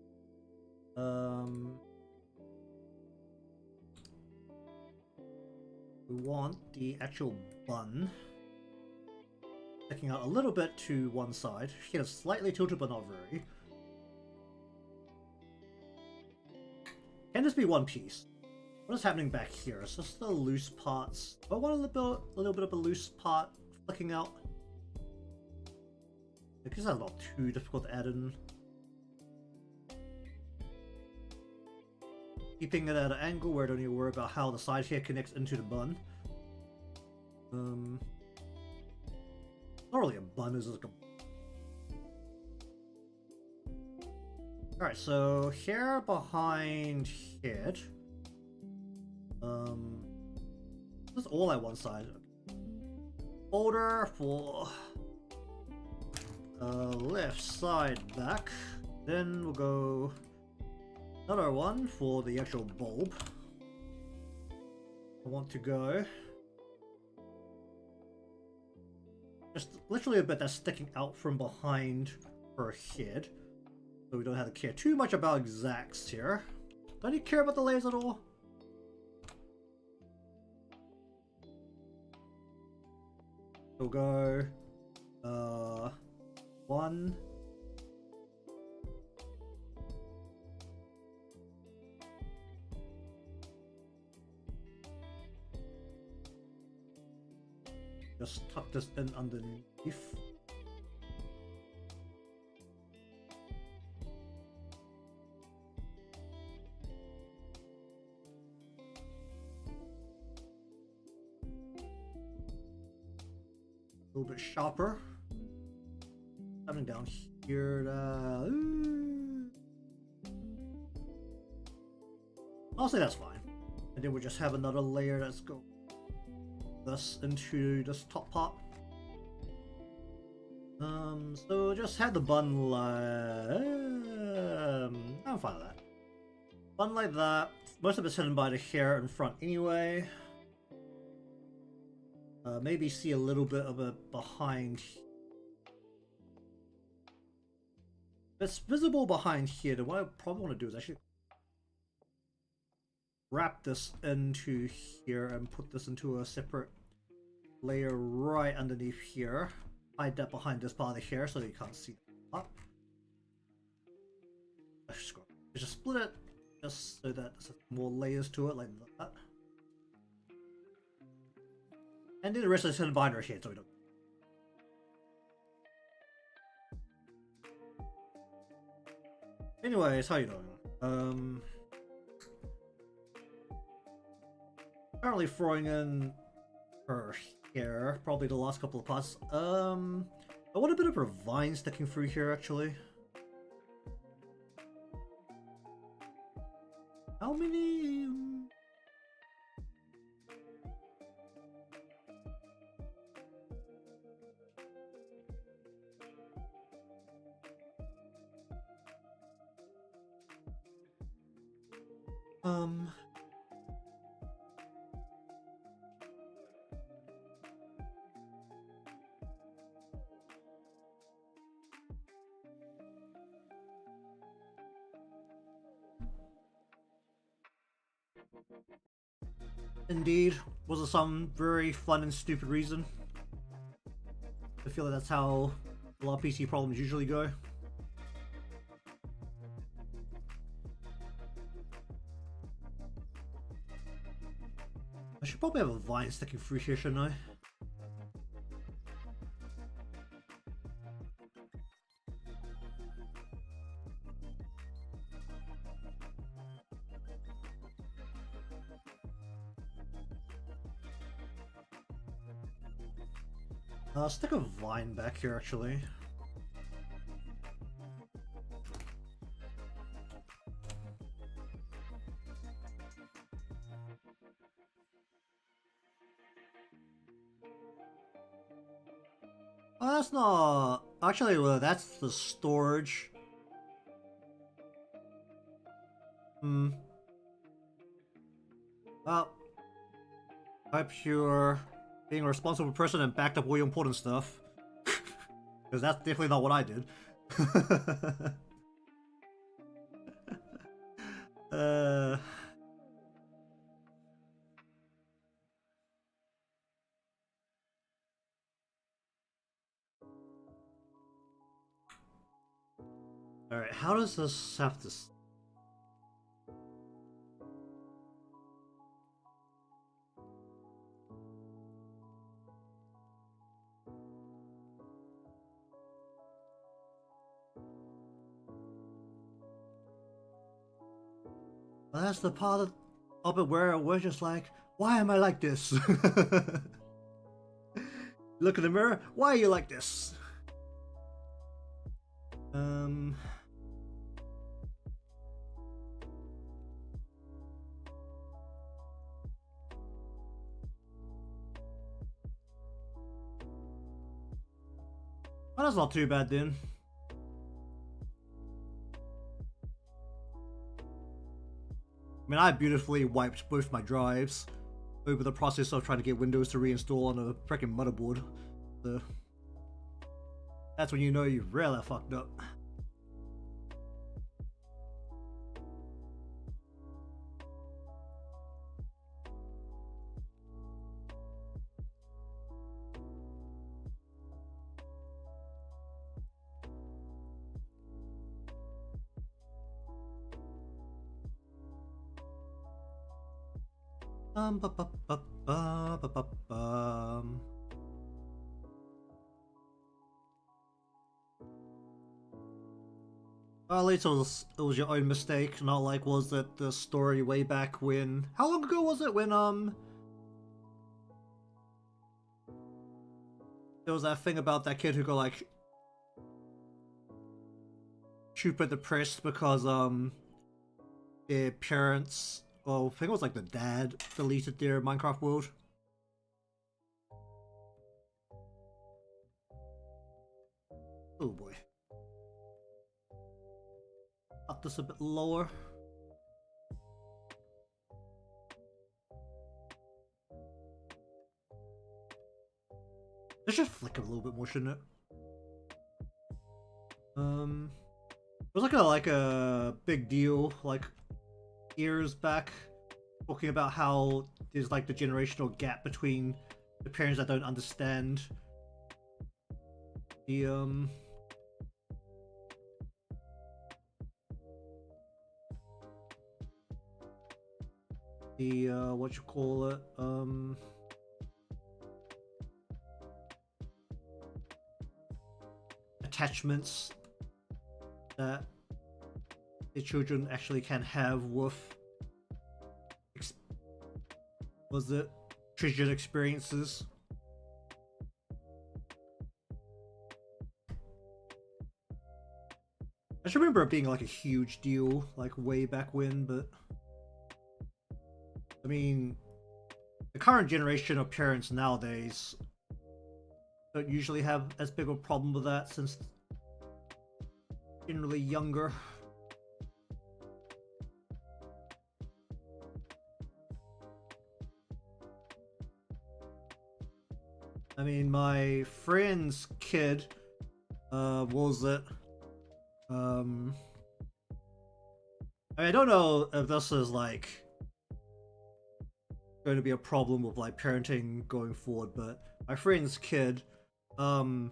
Speaker 1: the actual bun sticking out a little bit to one side. She is slightly tilted, but not very. Can this be one piece? What is happening back here? Is this the loose parts? Do I want a little bit of a loose part flicking out? I guess that's not too difficult to add in. keeping it at an angle where I don't need to worry about how the side here connects into the bun. Not really a bun, it's like a... Alright, so hair behind head. This is all at one side. Folder for left side back. Then we'll go another one for the actual bulb. I want to go just literally a bit that's sticking out from behind her head. So we don't have to care too much about exacts here. Don't you care about the layers at all? We'll go one. Just tuck this in underneath. A little bit sharper. Coming down here. I'll say that's fine. And then we'll just have another layer that's go this into this top part. So just have the bun like I'm fine with that. Bun like that. Most of it's hidden by the hair in front anyway. Maybe see a little bit of it behind. If it's visible behind here, then what I probably want to do is actually wrap this into here and put this into a separate layer right underneath here. Hide that behind this part of the hair so that you can't see that. Just split it just so that there's more layers to it like that. And then the rest is hidden behind our head so we don't. Anyways, how you doing? Apparently throwing in her hair, probably the last couple of parts. I want a bit of her vine sticking through here actually. How many? Indeed, was it some very fun and stupid reason? I feel like that's how a lot of PC problems usually go. I should probably have a vine sticking through here, shouldn't I? Stick a vine back here, actually. Oh, that's not... Actually, well, that's the storage. Well, I hope you're being a responsible person and backed up all your important stuff. Because that's definitely not what I did. Alright, how does this have to... But that's the part of it where we're just like, why am I like this? Look in the mirror, why are you like this? Oh, that's not too bad then. I mean, I beautifully wiped both my drives over the process of trying to get Windows to reinstall on a freaking motherboard. So that's when you know you really fucked up. Ba ba ba ba ba ba bum. Well, at least it was your own mistake, not like was it the story way back when. How long ago was it when there was that thing about that kid who got like super depressed because their parents, well, I think it was like the dad deleted their Minecraft world. Oh boy. Up this a bit lower. It should flicker a little bit more, shouldn't it? It was like a big deal like years back, talking about how there's like the generational gap between the parents that don't understand the what you call it, attachments that the children actually can have with was it treasured experiences. I just remember it being like a huge deal like way back when, but I mean the current generation of parents nowadays don't usually have as big a problem with that since generally younger. I mean, my friend's kid, what was it? I mean, I don't know if this is like going to be a problem with like parenting going forward, but my friend's kid, well,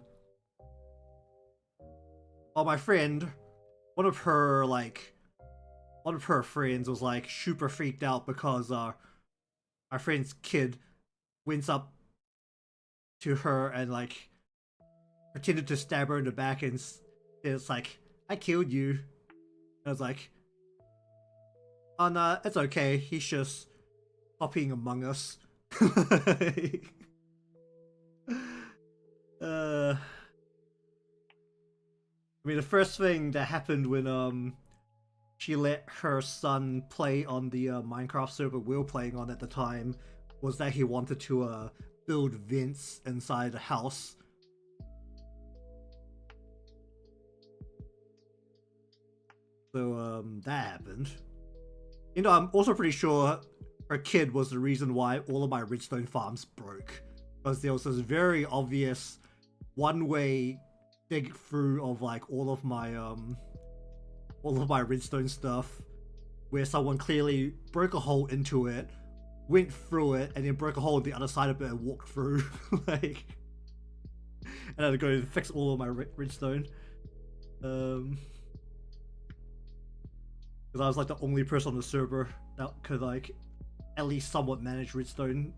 Speaker 1: my friend, one of her friends was like super freaked out because my friend's kid went up to her and like pretended to stab her in the back and it's like, I killed you. And I was like, oh no, it's okay, he's just hopping among us. I mean, the first thing that happened when she let her son play on the Minecraft server we were playing on at the time was that he wanted to build vents inside the house. So that happened. You know, I'm also pretty sure her kid was the reason why all of my redstone farms broke, because there was this very obvious one-way dig through of like all of my redstone stuff, where someone clearly broke a hole into it, went through it, and then broke a hole in the other side of it and walked through. Like, and I had to go and fix all of my redstone. Because I was like the only person on the server that could like at least somewhat manage redstone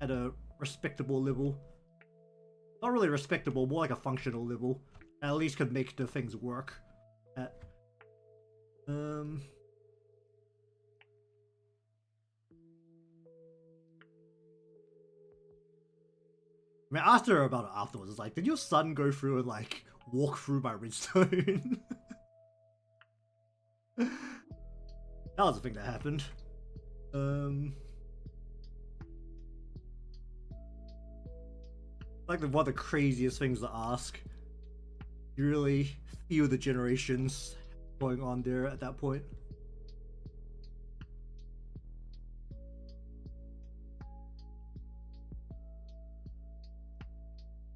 Speaker 1: at a respectable level. Not really respectable, more like a functional level. At least could make the things work. At I mean, I asked her about it afterwards. It's like, did your son go through and like walk through my ridgestone? That was the thing that happened. Like one of the craziest things to ask. You really feel the generations going on there at that point.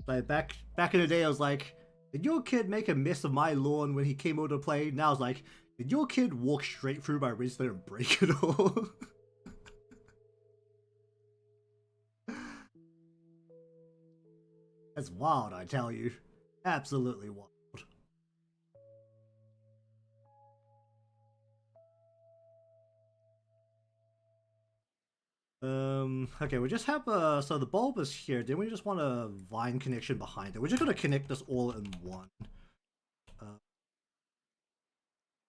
Speaker 1: Like back in the day, I was like, did your kid make a mess of my lawn when he came over to play? Now I was like, did your kid walk straight through my ridgestone and break it all? That's wild, I tell you. Absolutely wild. Okay, we just have so the bulb is here. Then we just want a vine connection behind it. We're just gonna connect this all in one.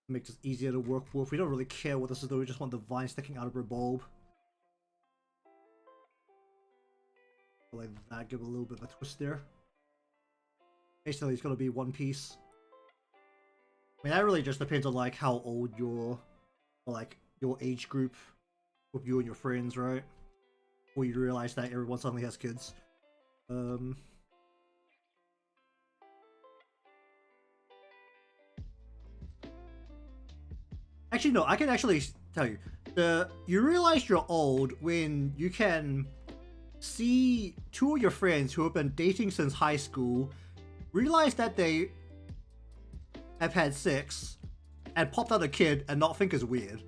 Speaker 1: Make this easier to work with. We don't really care what this is though, we just want the vine sticking out of our bulb. Like that, give it a little bit of a twist there. Basically it's gonna be one piece. I mean that really just depends on like how old your age group with you and your friends, right? Before you realize that everyone suddenly has kids. Actually, no, I can actually tell you. You realize you're old when you can see two of your friends who have been dating since high school realize that they have had sex and popped out a kid and not think it's weird.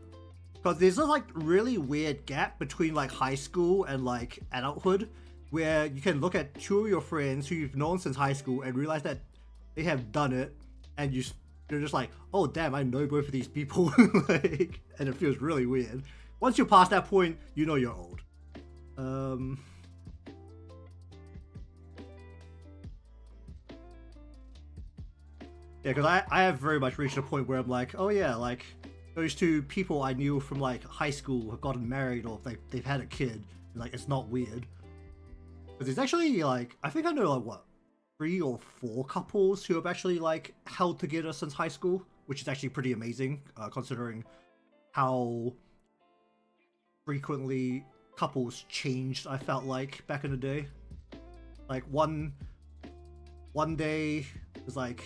Speaker 1: Because there's this like really weird gap between like high school and like adulthood where you can look at two of your friends who you've known since high school and realize that they have done it and you're just like, oh damn, I know both of these people. Like, and it feels really weird. Once you're past that point, you know you're old. Yeah, because I have very much reached a point where I'm like, oh yeah, like those two people I knew from like high school have gotten married or they've had a kid. Like, it's not weird. Because there's actually like, I think I know like what, 3 or 4 couples who have actually like held together since high school, which is actually pretty amazing considering how frequently couples changed. I felt like back in the day, like one day it's like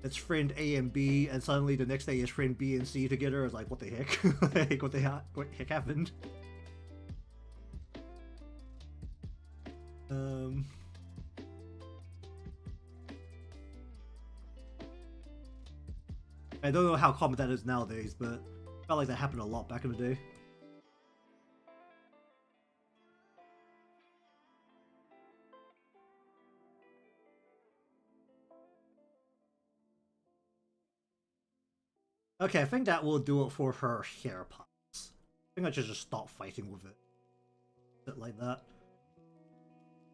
Speaker 1: it's friend A and B, and suddenly the next day is friend B and C together. It's like, what the heck? Like, what the heck happened? I don't know how common that is nowadays, but I felt like that happened a lot back in the day. Okay, I think that will do it for her hair parts. I think I should just stop fighting with it. Bit like that.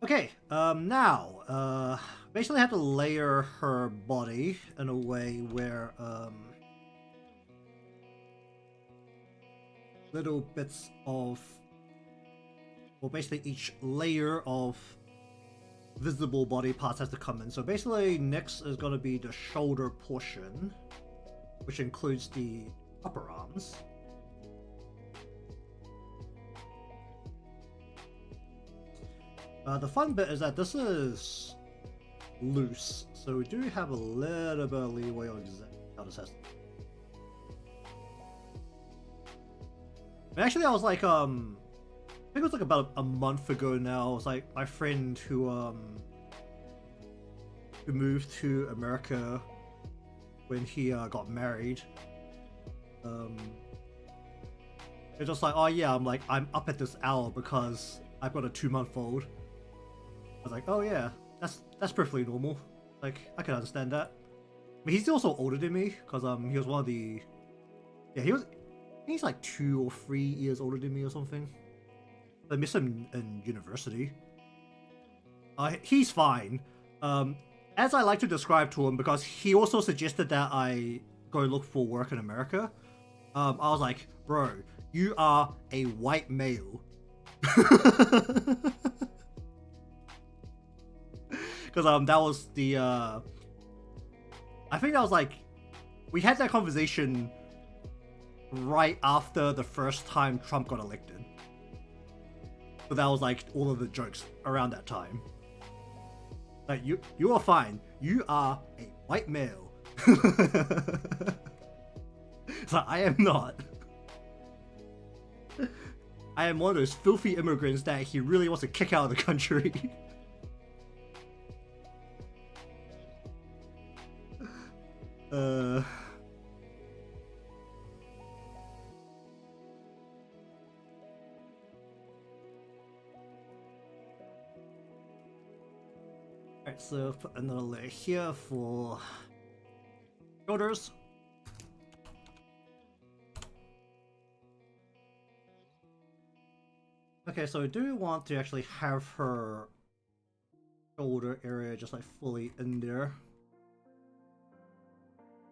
Speaker 1: Okay, now, basically I have to layer her body in a way where, little bits of, well, basically each layer of visible body parts has to come in. So basically next is going to be the shoulder portion, which includes the upper arms. The fun bit is that this is loose, so we do have a little bit of leeway on exactly how this has to be. Actually, I was like, I think it was like about a month ago now. It was like my friend who moved to America when he got married. It's just like, oh yeah, I'm up at this hour because I've got a 2-month-old. I was like, oh yeah, that's perfectly normal. Like, I can understand that. I mean, he's also older than me because he was one of the, yeah, he's like 2 or 3 years older than me or something. I miss him in university. He's fine. As I like to describe to him, because he also suggested that I go look for work in America. I was like, bro, you are a white male. because that was the I think that was like we had that conversation right after the first time Trump got elected. So that was like all of the jokes around that time. Like you are fine. You are a white male. So I am not. I am one of those filthy immigrants that he really wants to kick out of the country. Alright, so put another layer here for shoulders. Okay, so I do want to actually have her shoulder area just like fully in there.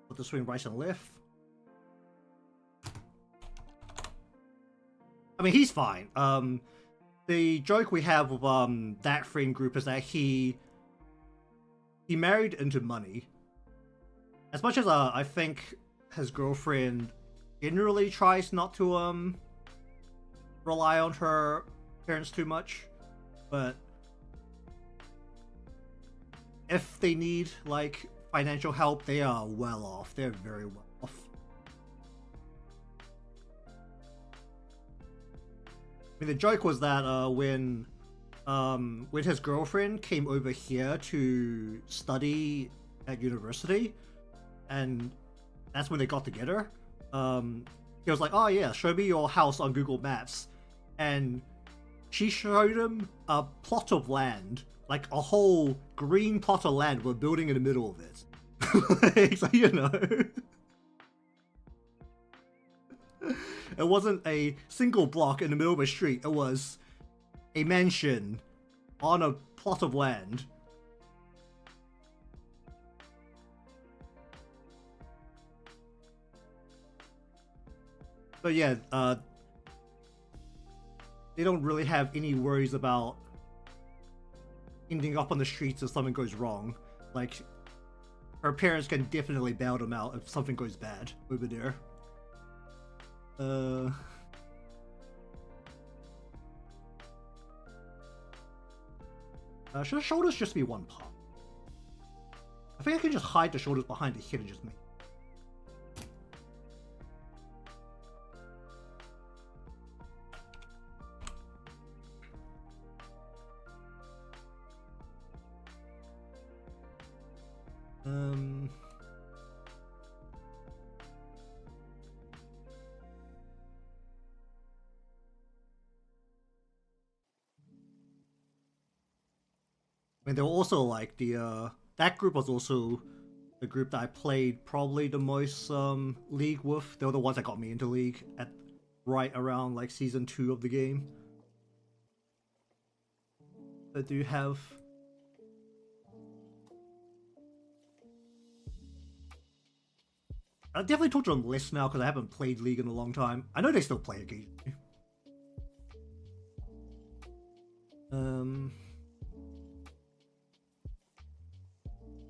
Speaker 1: Put the swing right and left. I mean, he's fine. The joke we have with that friend group is that he married into money. As much as I think his girlfriend generally tries not to rely on her parents too much, but if they need like financial help, they are well off. They're very well off. I mean, the joke was that when his girlfriend came over here to study at university, and that's when they got together, he was like, "Oh yeah, show me your house on Google Maps," and she showed him a plot of land, like a whole green plot of land with a building in the middle of it. So, you know, it wasn't a single block in the middle of a street. It was a mansion on a plot of land. But yeah, they don't really have any worries about ending up on the streets if something goes wrong. Like, her parents can definitely bail them out if something goes bad over there. Should the shoulders just be one part? I think I can just hide the shoulders behind the head and just make. I mean, they were also like the that group was also the group that I played probably the most League with. They were the ones that got me into League at right around like season 2 of the game. I do have. I definitely talk to them less now because I haven't played League in a long time. I know they still play occasionally.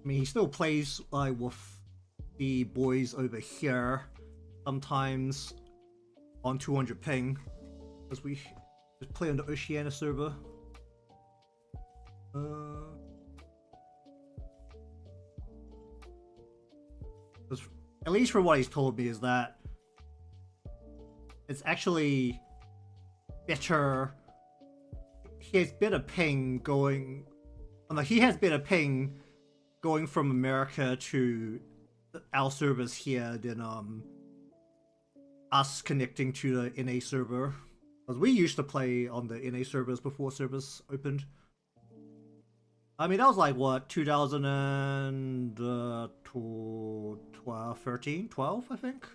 Speaker 1: I mean, he still plays like with the boys over here, sometimes on 200 ping, because we just play on the Oceania server. At least from what he's told me is that it's actually better. He has better ping going. He has better ping going from America to our servers here than us connecting to the NA server, because we used to play on the NA servers before servers opened. I mean, that was like what, 2013, 12, I think.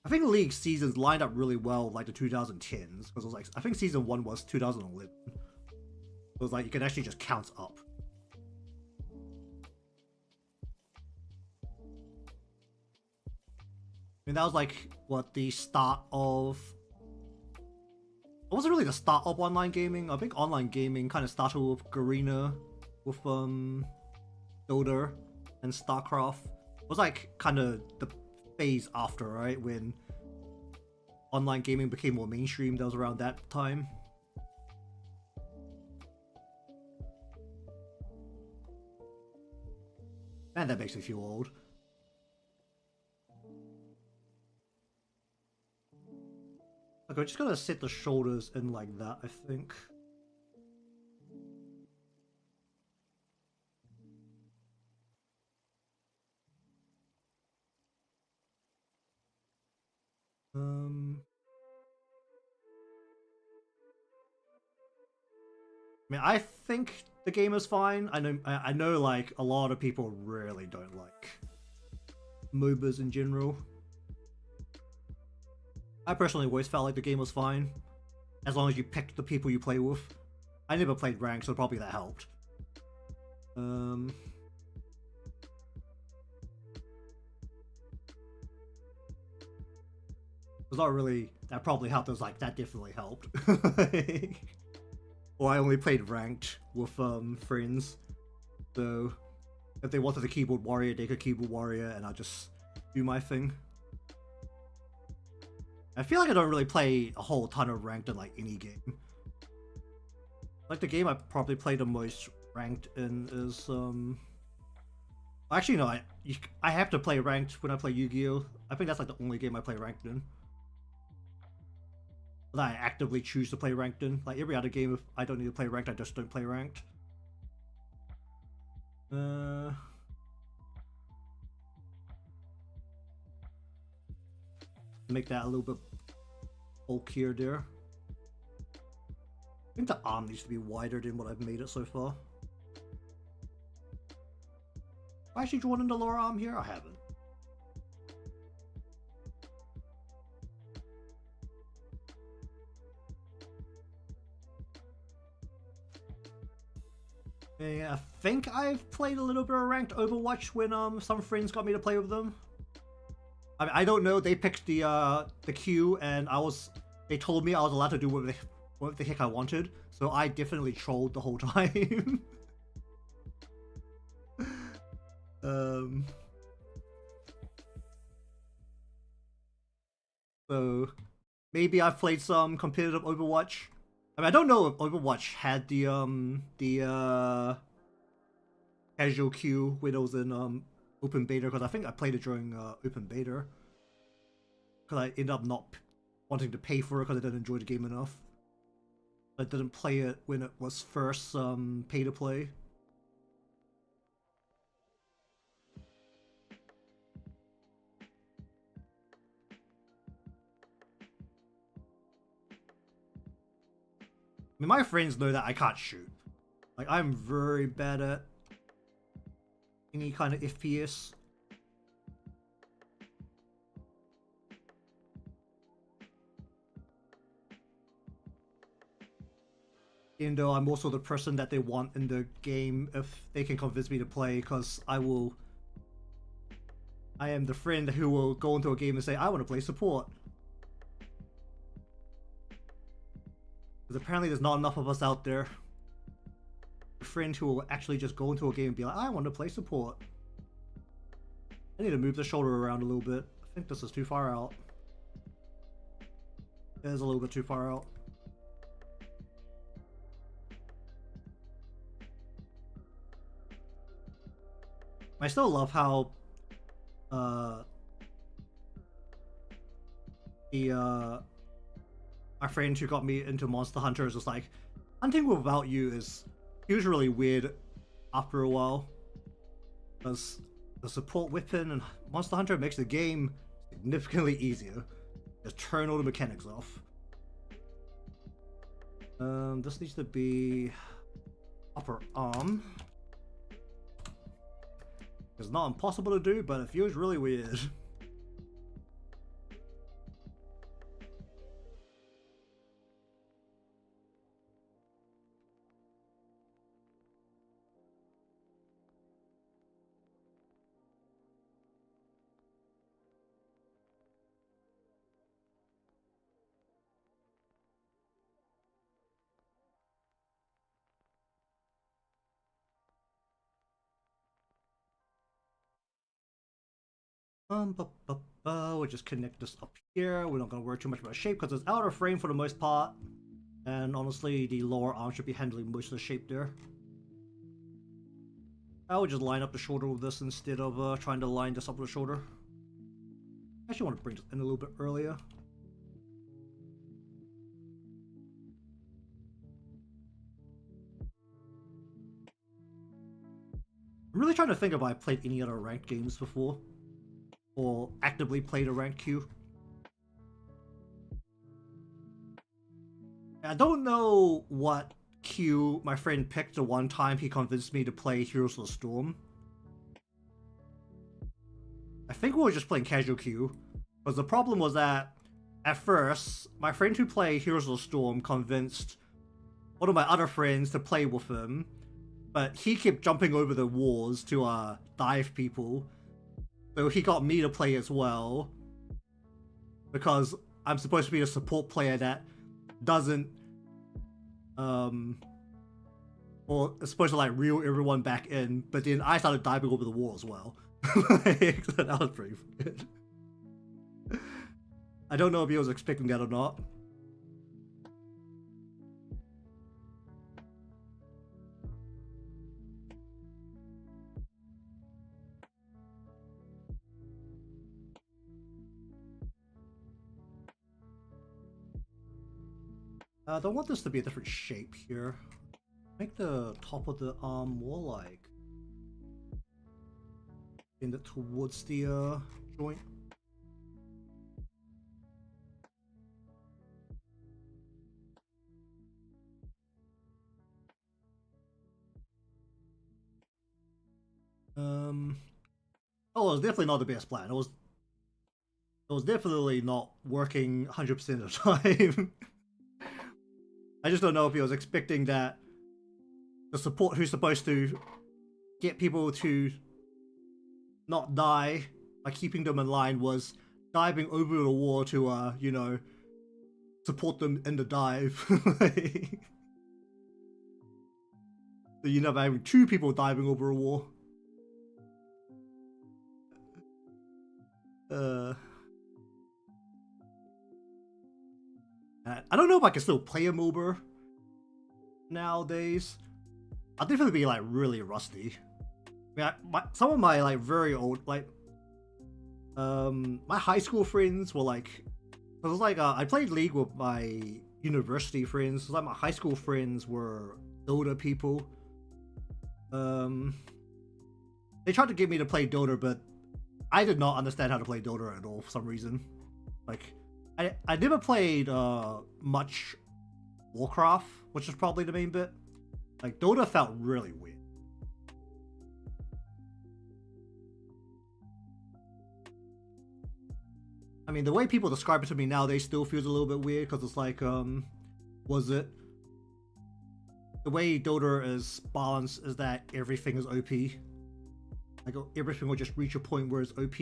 Speaker 1: I think League seasons lined up really well with like the 2010s, because it was like, I think season 1 was 2011. It was like you can actually just count up. I mean, that was like, what, the start of it wasn't really the start of online gaming. I think online gaming kind of started with Garena, with Dota and StarCraft. It was like kind of the phase after, right, when online gaming became more mainstream. That was around that time. Man, that makes me feel old. Okay, we're just gonna set the shoulders in like that, I think. I mean, I think the game is fine. I know, like a lot of people really don't like MOBAs in general. I personally always felt like the game was fine, as long as you picked the people you play with. I never played ranked, so probably that helped. It's not really, that probably helped. It was like, that definitely helped. Or I only played ranked with friends, so if they wanted a keyboard warrior, they could keyboard warrior, and I'll just do my thing. I feel like I don't really play a whole ton of ranked in like any game. Like the game I probably play the most ranked in is actually no, I have to play ranked when I play Yu-Gi-Oh! I think that's like the only game I play ranked in. That I actively choose to play ranked in. Like every other game, if I don't need to play ranked, I just don't play ranked. Make that a little bit bulkier there. I think the arm needs to be wider than what I've made it so far. Have I actually drawn in the lower arm here? I haven't. I think I've played a little bit of ranked Overwatch when some friends got me to play with them. I mean, I don't know. They picked the queue, and they told me I was allowed to do what the heck I wanted. So I definitely trolled the whole time. So maybe I've played some competitive Overwatch. I mean, I don't know if Overwatch had the casual queue when it was in open beta, because I think I played it during open beta. Because I ended up not wanting to pay for it because I didn't enjoy the game enough. I didn't play it when it was first pay to play. I mean, my friends know that I can't shoot. Like, I'm very bad at any kind of FPS. Even though I'm also the person that they want in the game if they can convince me to play, because I am the friend who will go into a game and say, I want to play support. Because apparently there's not enough of us out there. A friend who will actually just go into a game and be like, I want to play support. I need to move the shoulder around a little bit. I think this is too far out. It is a little bit too far out. I still love how our friend who got me into Monster Hunter is just like, hunting without you is usually weird after a while, because the support weapon and Monster Hunter makes the game significantly easier. Just turn all the mechanics off. This needs to be upper arm. It's not impossible to do, but it feels really weird. We'll just connect this up here. We're not going to worry too much about shape because it's out of frame for the most part. And honestly, the lower arm should be handling most of the shape there. I would just line up the shoulder with this instead of trying to line this up with the shoulder. I actually want to bring this in a little bit earlier. I'm really trying to think if I played any other ranked games before. Or actively played a ranked queue. I don't know what queue my friend picked the one time he convinced me to play Heroes of the Storm. I think we were just playing casual queue. Because the problem was that, at first, my friend who played Heroes of the Storm convinced one of my other friends to play with him. But he kept jumping over the walls to dive people. So he got me to play as well. Because I'm supposed to be a support player that doesn't or is supposed to like reel everyone back in, but then I started diving over the wall as well. Like, so that was pretty good. I don't know if he was expecting that or not. I don't want this to be a different shape here. Make the top of the arm more like in it towards the joint. Oh, it was definitely not the best plan. It was definitely not working 100% of the time. I just don't know if he was expecting that the support who's supposed to get people to not die by keeping them in line was diving over the wall to, you know, support them in the dive. So you never having two people diving over a wall. I don't know if I can still play a MOBA nowadays. I'll definitely be like really rusty. I mean, some of my like very old like my high school friends were like, it was like I played League with my university friends. So, like my high school friends were Dota people. They tried to get me to play Dota, but I did not understand how to play Dota at all for some reason. Like, I never played much Warcraft, which is probably the main bit. Like, Dota felt really weird. I mean, the way people describe it to me nowadays still feels a little bit weird, because it's like, was it? The way Dota is balanced is that everything is OP. Like, everything will just reach a point where it's OP.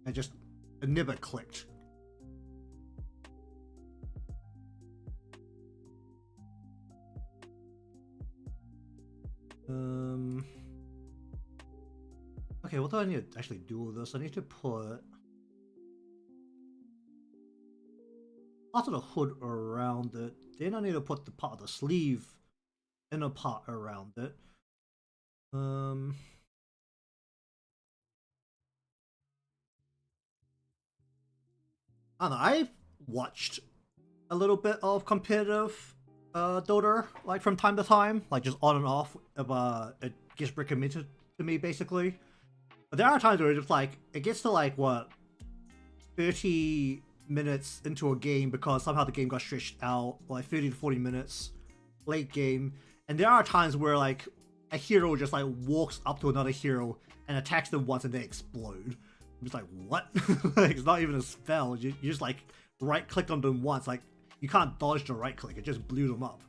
Speaker 1: And it never clicked. Okay, what do I need to actually do with this? I need to put part of the hood around it. Then I need to put the part of the sleeve inner part around it. I don't know, I've watched a little bit of competitive Dota, like from time to time, like just on and off if it gets recommended to me basically. But there are times where it's just like, it gets to like, what, 30 minutes into a game because somehow the game got stretched out, like 30 to 40 minutes, late game. And there are times where like, a hero just like walks up to another hero and attacks them once and they explode. I'm just like, what? Like, it's not even a spell. You just like right click on them once. Like, you can't dodge the right click. It just blew them up.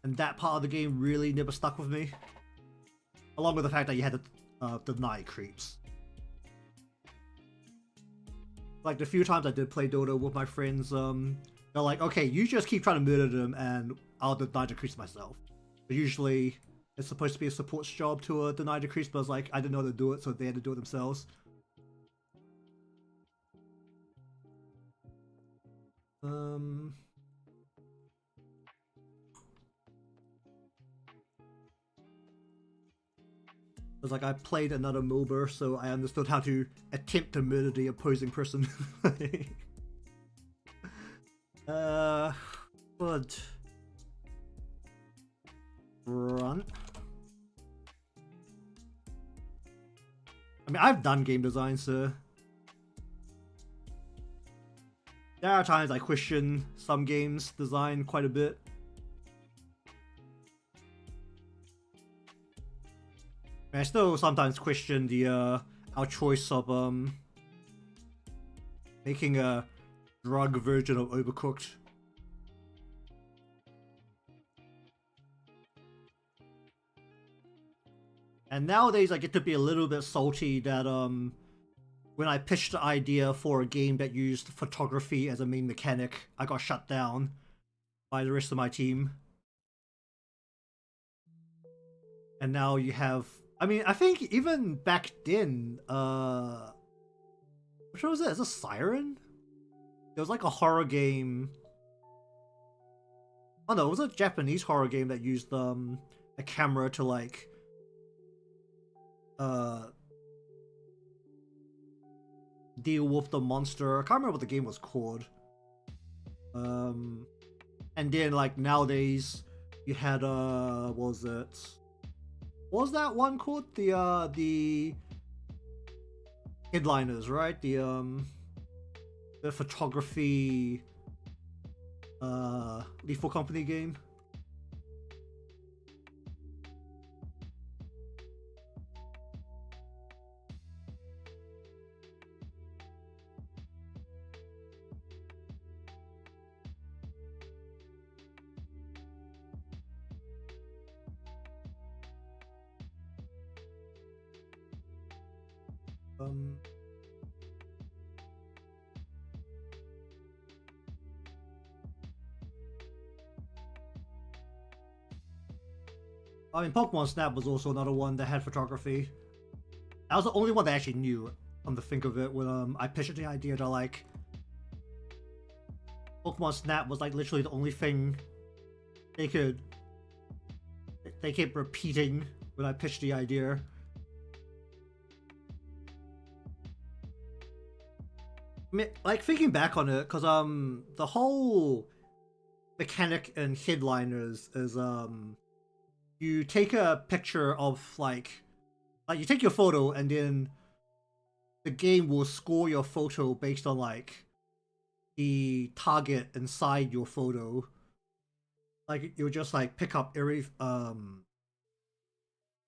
Speaker 1: And that part of the game really never stuck with me. Along with the fact that you had to deny creeps. Like the few times I did play Dota with my friends, they're like, okay, you just keep trying to murder them and I'll deny the creeps myself. But usually it's supposed to be a support's job to deny decrease, but I was like, I didn't know how to do it, so they had to do it themselves. It was like I played another MOBA, so I understood how to attempt to murder the opposing person. But front. I mean, I've done game design, so there are times I question some games design quite a bit. I still sometimes question the our choice of making a drug version of Overcooked. And nowadays I get to be a little bit salty that when I pitched the idea for a game that used photography as a main mechanic, I got shut down by the rest of my team. And now you have, I mean, I think even back then, which one was it? Is it Siren? It was like a horror game. Oh no, it was a Japanese horror game that used a camera to like deal with the monster. I can't remember what the game was called. And then like nowadays you had what was it? What was that one called? The headliners, right? The photography Lethal Company game. I mean, Pokemon Snap was also another one that had photography. That was the only one that I actually knew, come to think of it, when I pitched the idea that like Pokemon Snap was like literally the only thing they kept repeating when I pitched the idea. I mean, like thinking back on it, because the whole mechanic in headliners is you take a picture of like you take your photo and then the game will score your photo based on like the target inside your photo. Like you'll just like pick up every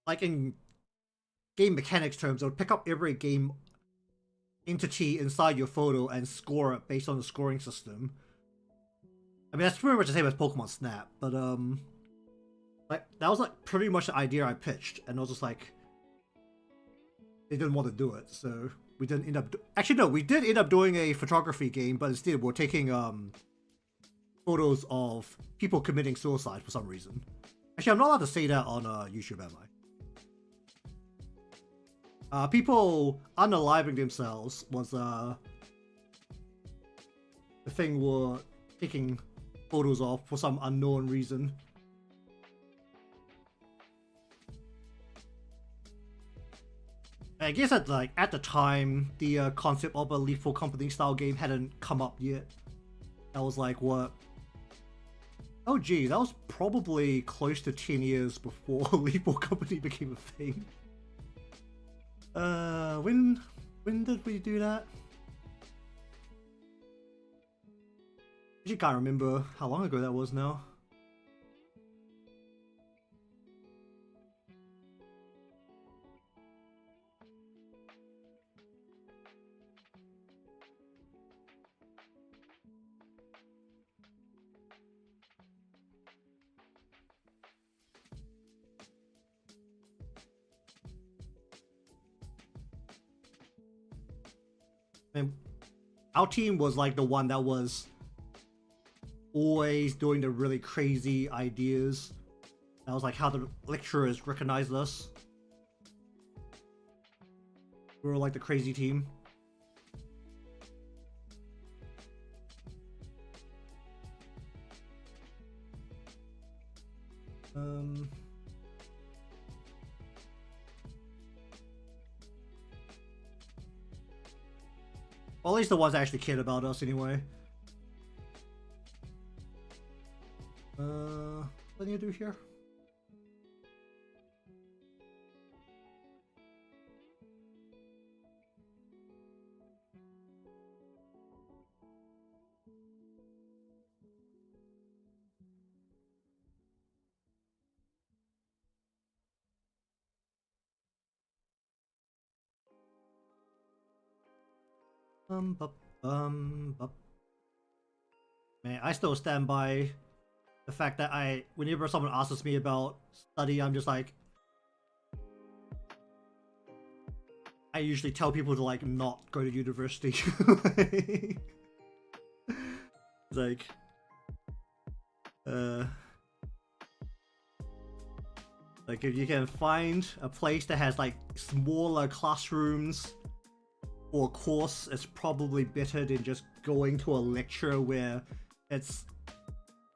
Speaker 1: like in game mechanics terms, it'll pick up every game entity inside your photo and score it based on the scoring system. I mean that's pretty much the same as Pokemon Snap, but like that was like pretty much the idea I pitched, and I was just like, they didn't want to do it, so we didn't end up. Actually, no, we did end up doing a photography game, but instead we're taking photos of people committing suicide for some reason. Actually, I'm not allowed to say that on YouTube, am I? People unaliving themselves was the thing we're taking photos of for some unknown reason. I guess at the time, the concept of a Lethal Company style game hadn't come up yet. That was like what? Oh gee, that was probably close to 10 years before Lethal Company became a thing. When did we do that? I actually can't remember how long ago that was now. And our team was like the one that was always doing the really crazy ideas. That was like how the lecturers recognized us. We were like the crazy team. Well, at least the ones that actually cared about us anyway. What do you do here? Bup. Man, I still stand by the fact that whenever someone asks me about study, I'm just like, I usually tell people to like not go to university. Like, like if you can find a place that has like smaller classrooms or a course, it's probably better than just going to a lecture where it's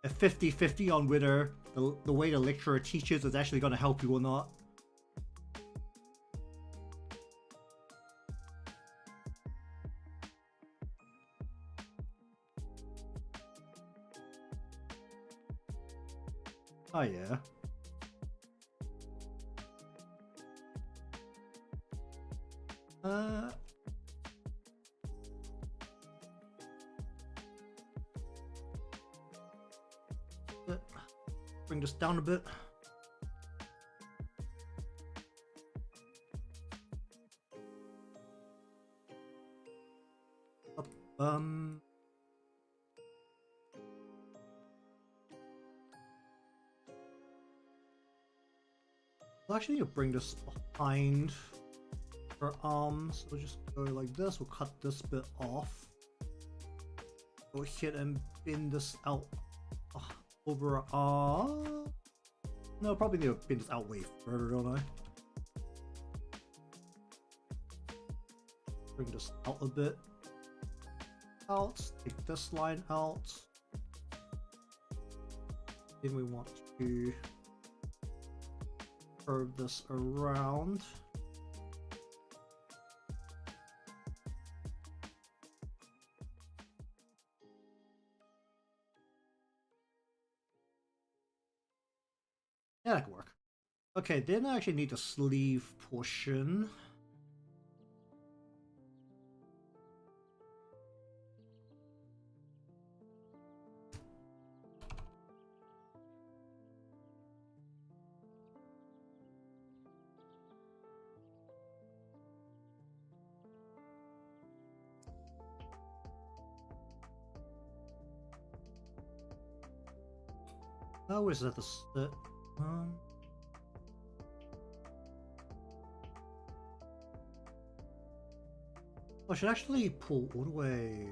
Speaker 1: a 50-50 on whether the way the lecturer teaches is actually going to help you or not. Oh yeah. Bring this down a bit. We'll actually need to bring this behind our arms. We'll just go like this. We'll cut this bit off. Go ahead and bend this out over our arm. No, probably need to bend this out way further, don't I? Bring this out a bit. Out. Take this line out. Then we want to curve this around. Yeah, that could work. Okay, then I actually need the sleeve portion. Oh, is that the I should actually pull all the way.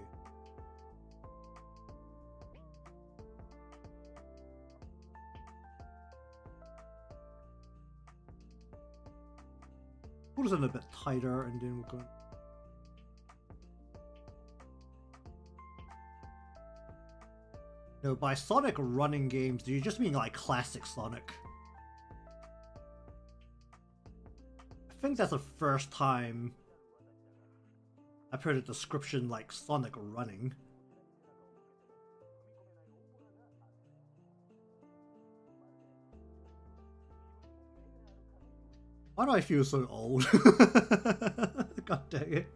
Speaker 1: Pull this in a bit tighter, and then we're going. No, by Sonic running games, do you just mean like classic Sonic? I think that's the first time I've heard a description like Sonic running. Why do I feel so old? God dang it.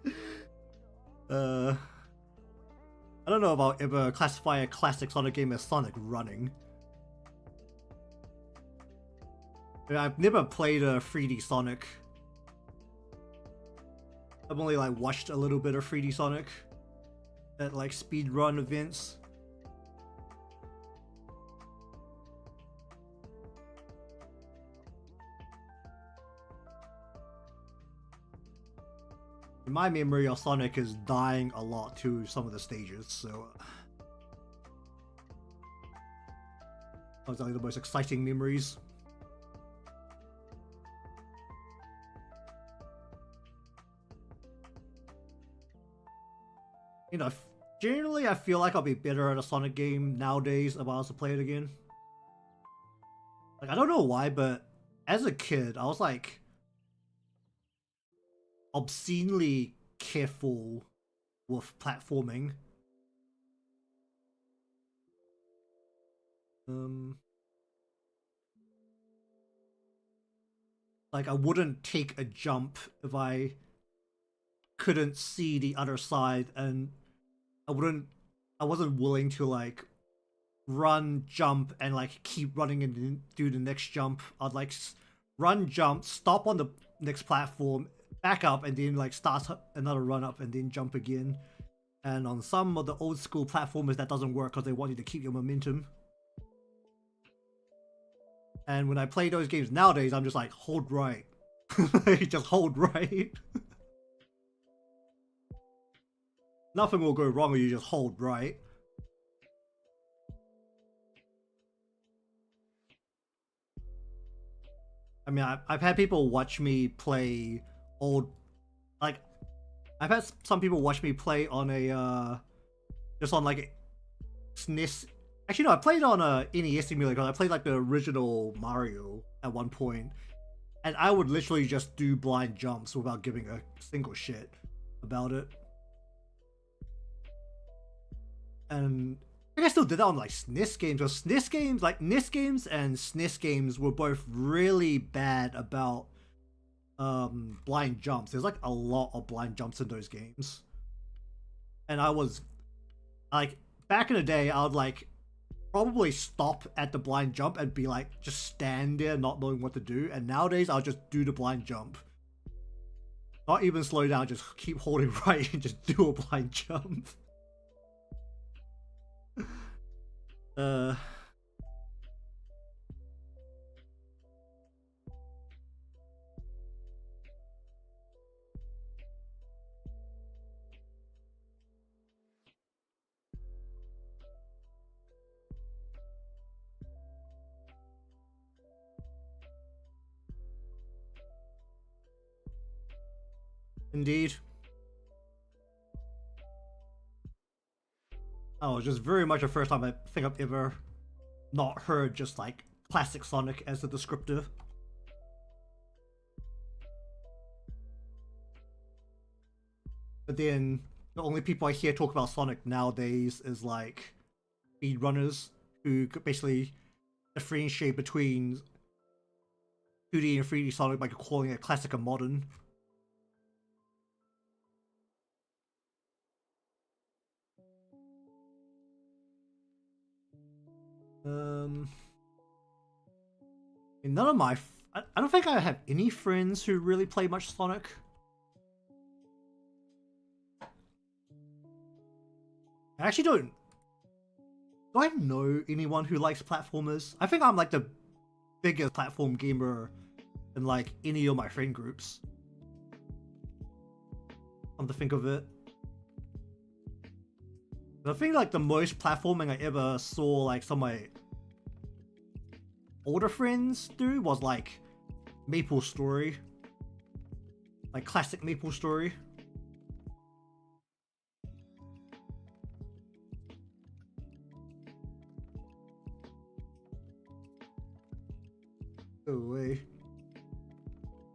Speaker 1: I don't know about ever classify a classic Sonic game as Sonic running. I mean, I've never played a 3D Sonic. I've only like watched a little bit of 3D Sonic at like speedrun events. In my memory of Sonic is dying a lot to some of the stages, so those are like the most exciting memories. know, generally I feel like I'll be better at a Sonic game nowadays if I was to play it again. Like, I don't know why, but as a kid, I was like obscenely careful with platforming. Like, I wouldn't take a jump if I couldn't see the other side, and I wasn't willing to like run, jump, and like keep running and do the next jump. I'd like run, jump, stop on the next platform, back up, and then like start another run up and then jump again. And on some of the old school platformers that doesn't work because they want you to keep your momentum. And when I play those games nowadays, I'm just like, hold right. Just hold right. Nothing will go wrong when you just hold right. I mean, I've had people watch me play old, like, I've had some people watch me play on a, just on like SNES. Actually, no, I played on a NES emulator. I played like the original Mario at one point, and I would literally just do blind jumps without giving a single shit about it. And I think I still did that on like SNES games. Or SNES games, like NES games and SNES games were both really bad about blind jumps. There's like a lot of blind jumps in those games. And I was like, back in the day, I would like probably stop at the blind jump and be like, just stand there not knowing what to do. And nowadays, I'll just do the blind jump. Not even slow down, just keep holding right and just do a blind jump. Indeed. Oh, it's just very much the first time I think I've ever not heard just like classic Sonic as a descriptor. But then the only people I hear talk about Sonic nowadays is like speedrunners who could basically differentiate between 2D and 3D Sonic by calling it classic and modern. None of my I don't think I have any friends who really play much Sonic. I actually don't. Do I know anyone who likes platformers? I think I'm like the biggest platform gamer in like any of my friend groups. Come to think of it. I think like the most platforming I ever saw like some of my older friends do was like Maple Story. Like classic Maple Story. Go away.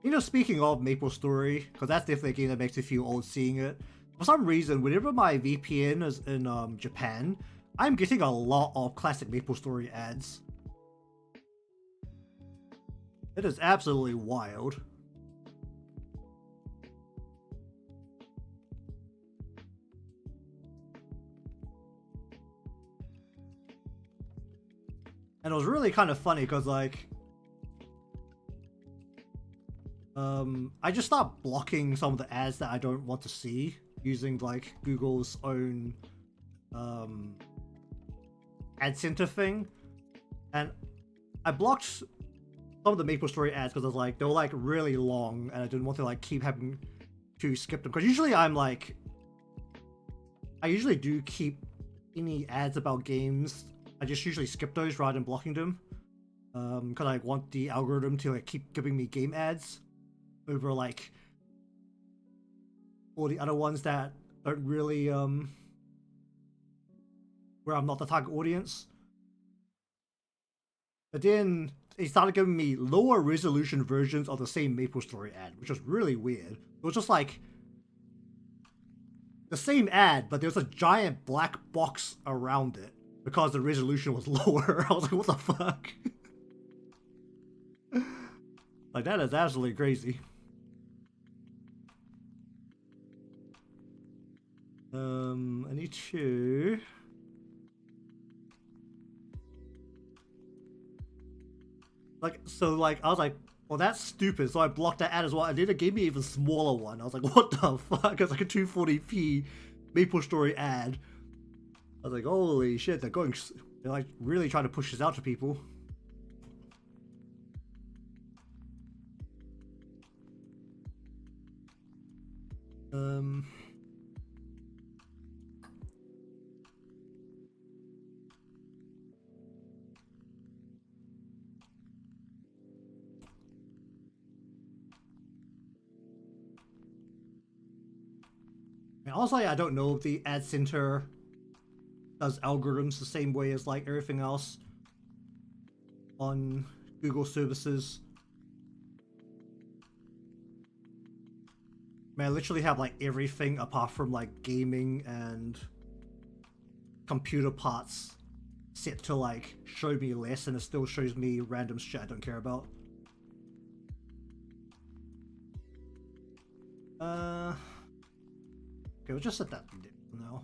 Speaker 1: You know, speaking of Maple Story, because that's definitely a game that makes me feel old seeing it. For some reason, whenever my VPN is in Japan, I'm getting a lot of classic Maple Story ads. It is absolutely wild. And it was really kind of funny because like I just start blocking some of the ads that I don't want to see using like Google's own ad center thing, and I blocked some of the Maple Story ads because I was like, they were like really long and I didn't want to like keep having to skip them, because usually I usually do keep any ads about games. I just usually skip those rather than blocking them, because I want the algorithm to like keep giving me game ads over like all the other ones that don't really where I'm not the target audience. But then it started giving me lower resolution versions of the same MapleStory ad, which was really weird. It was just like the same ad, but there's a giant black box around it because the resolution was lower. I was like, what the fuck? Like, that is absolutely crazy. I need to... Like, so, like, I was like, well, that's stupid, so I blocked that ad as well, and then it gave me an even smaller one. I was like, what the fuck? It's like a 240p MapleStory ad. I was like, holy shit, they're like, really trying to push this out to people. And honestly, I don't know if the ad center does algorithms the same way as like everything else on Google services. Man, I literally have like everything apart from like gaming and computer parts set to like show me less, and it still shows me random shit I don't care about. Okay, we'll just set that for now.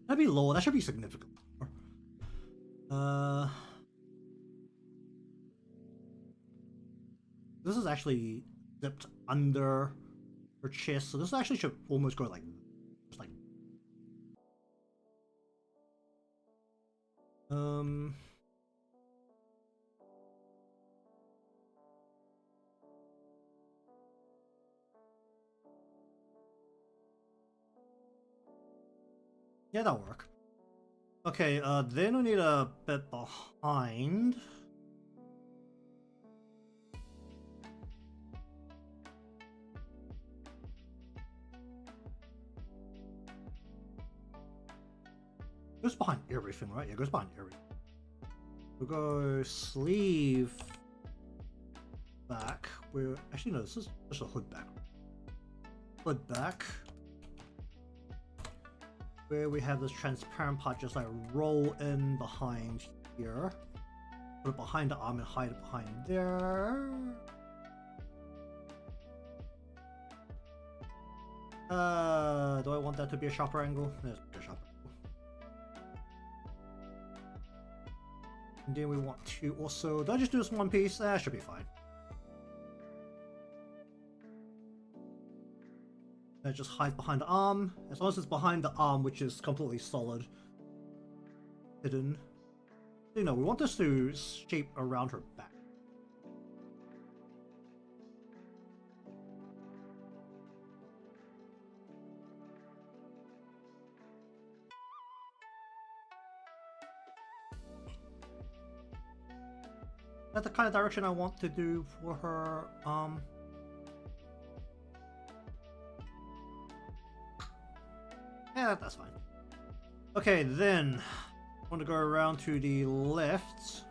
Speaker 1: That'd be lower. That should be significant more. This is actually zipped under her chest, so this actually should almost go like, just like. Yeah, that'll work. Okay, then we need a bit behind. It goes behind everything, right? Yeah, it goes behind everything. We'll go sleeve back. We're actually no, this is just a hood back. Hood back. Where we have this transparent part just like roll in behind here. Put it behind the arm and hide it behind there. Do I want that to be a sharper angle? Let's make a sharper angle. And then we want to also, do I just do this one piece? That should be fine. That just hides behind the arm. As long as it's behind the arm, which is completely solid. Hidden. You know, we want this to shape around her back. That's the kind of direction I want to do for her, yeah, that's fine. Okay, then I want to go around to the left.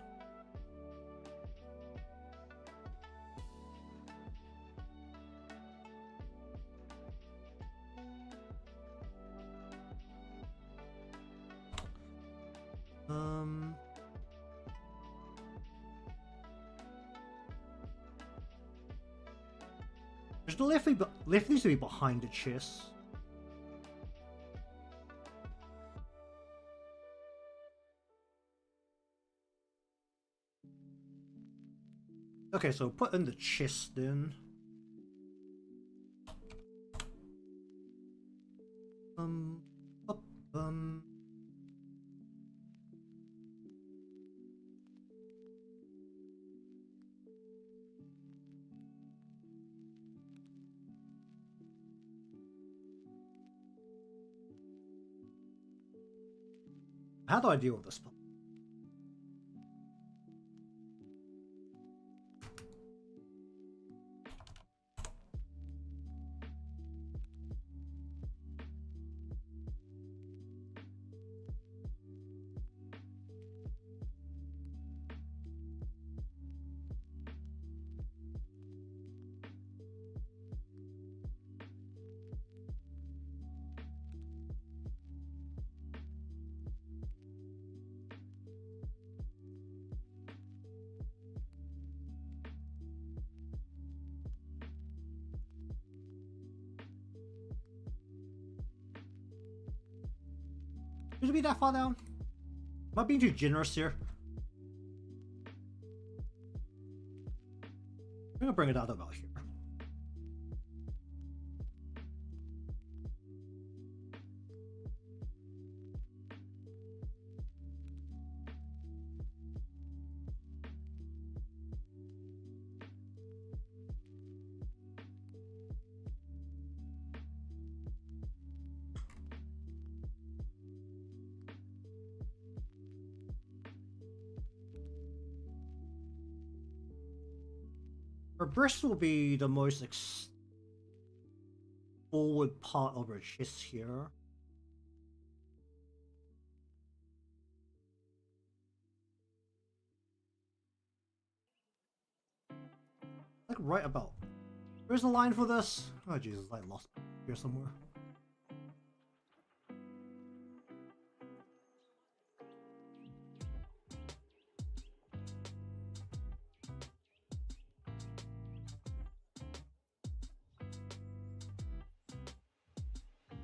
Speaker 1: Just the left needs to be behind the chest. Okay, so put in the chest then. Up, How do I deal with this? Should it be that far down? Am I being too generous here? I'm gonna bring it out about here. Her breast will be the most forward part of her chest here. Like right about. Where's the line for this? Oh Jesus, I lost it here somewhere.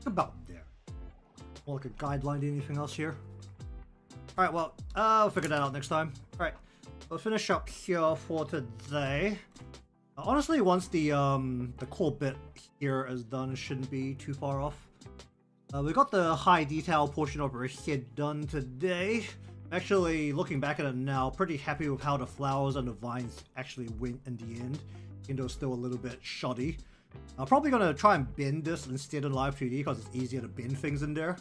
Speaker 1: About there. More like a guideline to anything else here. Alright, well, I'll figure that out next time. Alright, we'll finish up here for today. Honestly, once the core bit here is done, it shouldn't be too far off. We got the high detail portion of her head done today. Actually, looking back at it now, pretty happy with how the flowers and the vines actually went in the end, even though it's still a little bit shoddy. I'm probably going to try and bend this instead of live 2D because it's easier to bend things in there.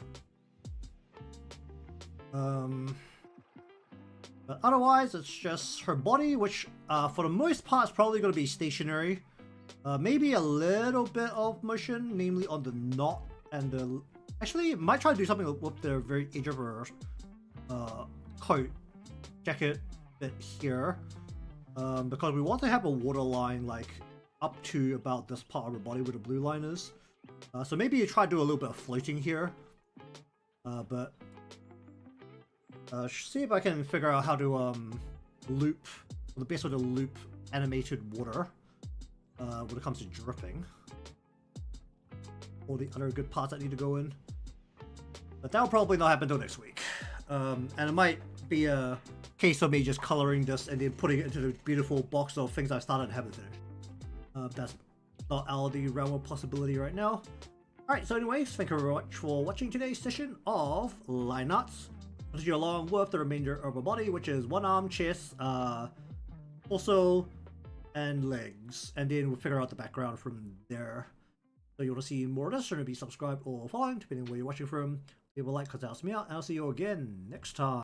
Speaker 1: But otherwise, it's just her body, which for the most part is probably going to be stationary. Maybe a little bit of motion, namely on the knot and the... Actually, might try to do something with the very edge of her coat, jacket bit here. Because we want to have a waterline like up to about this part of her body where the blue line is. So maybe you try to do a little bit of floating here. But see if I can figure out how to loop, or the best way to loop animated water when it comes to dripping. All the other good parts that need to go in. But that'll probably not happen until next week. And it might be a case of me just coloring this and then putting it into the beautiful box of things I started and haven't finished. That's not out of the realm of possibility right now. Alright, so anyways, thank you very much for watching today's session of line arts. I'll you along with the remainder of her body, which is one arm, chest, torso, and legs. And then we'll figure out the background from there. So you want to see more of this, remember to be subscribed or following, depending on where you're watching from. Leave a like because that helps me out, and I'll see you again next time.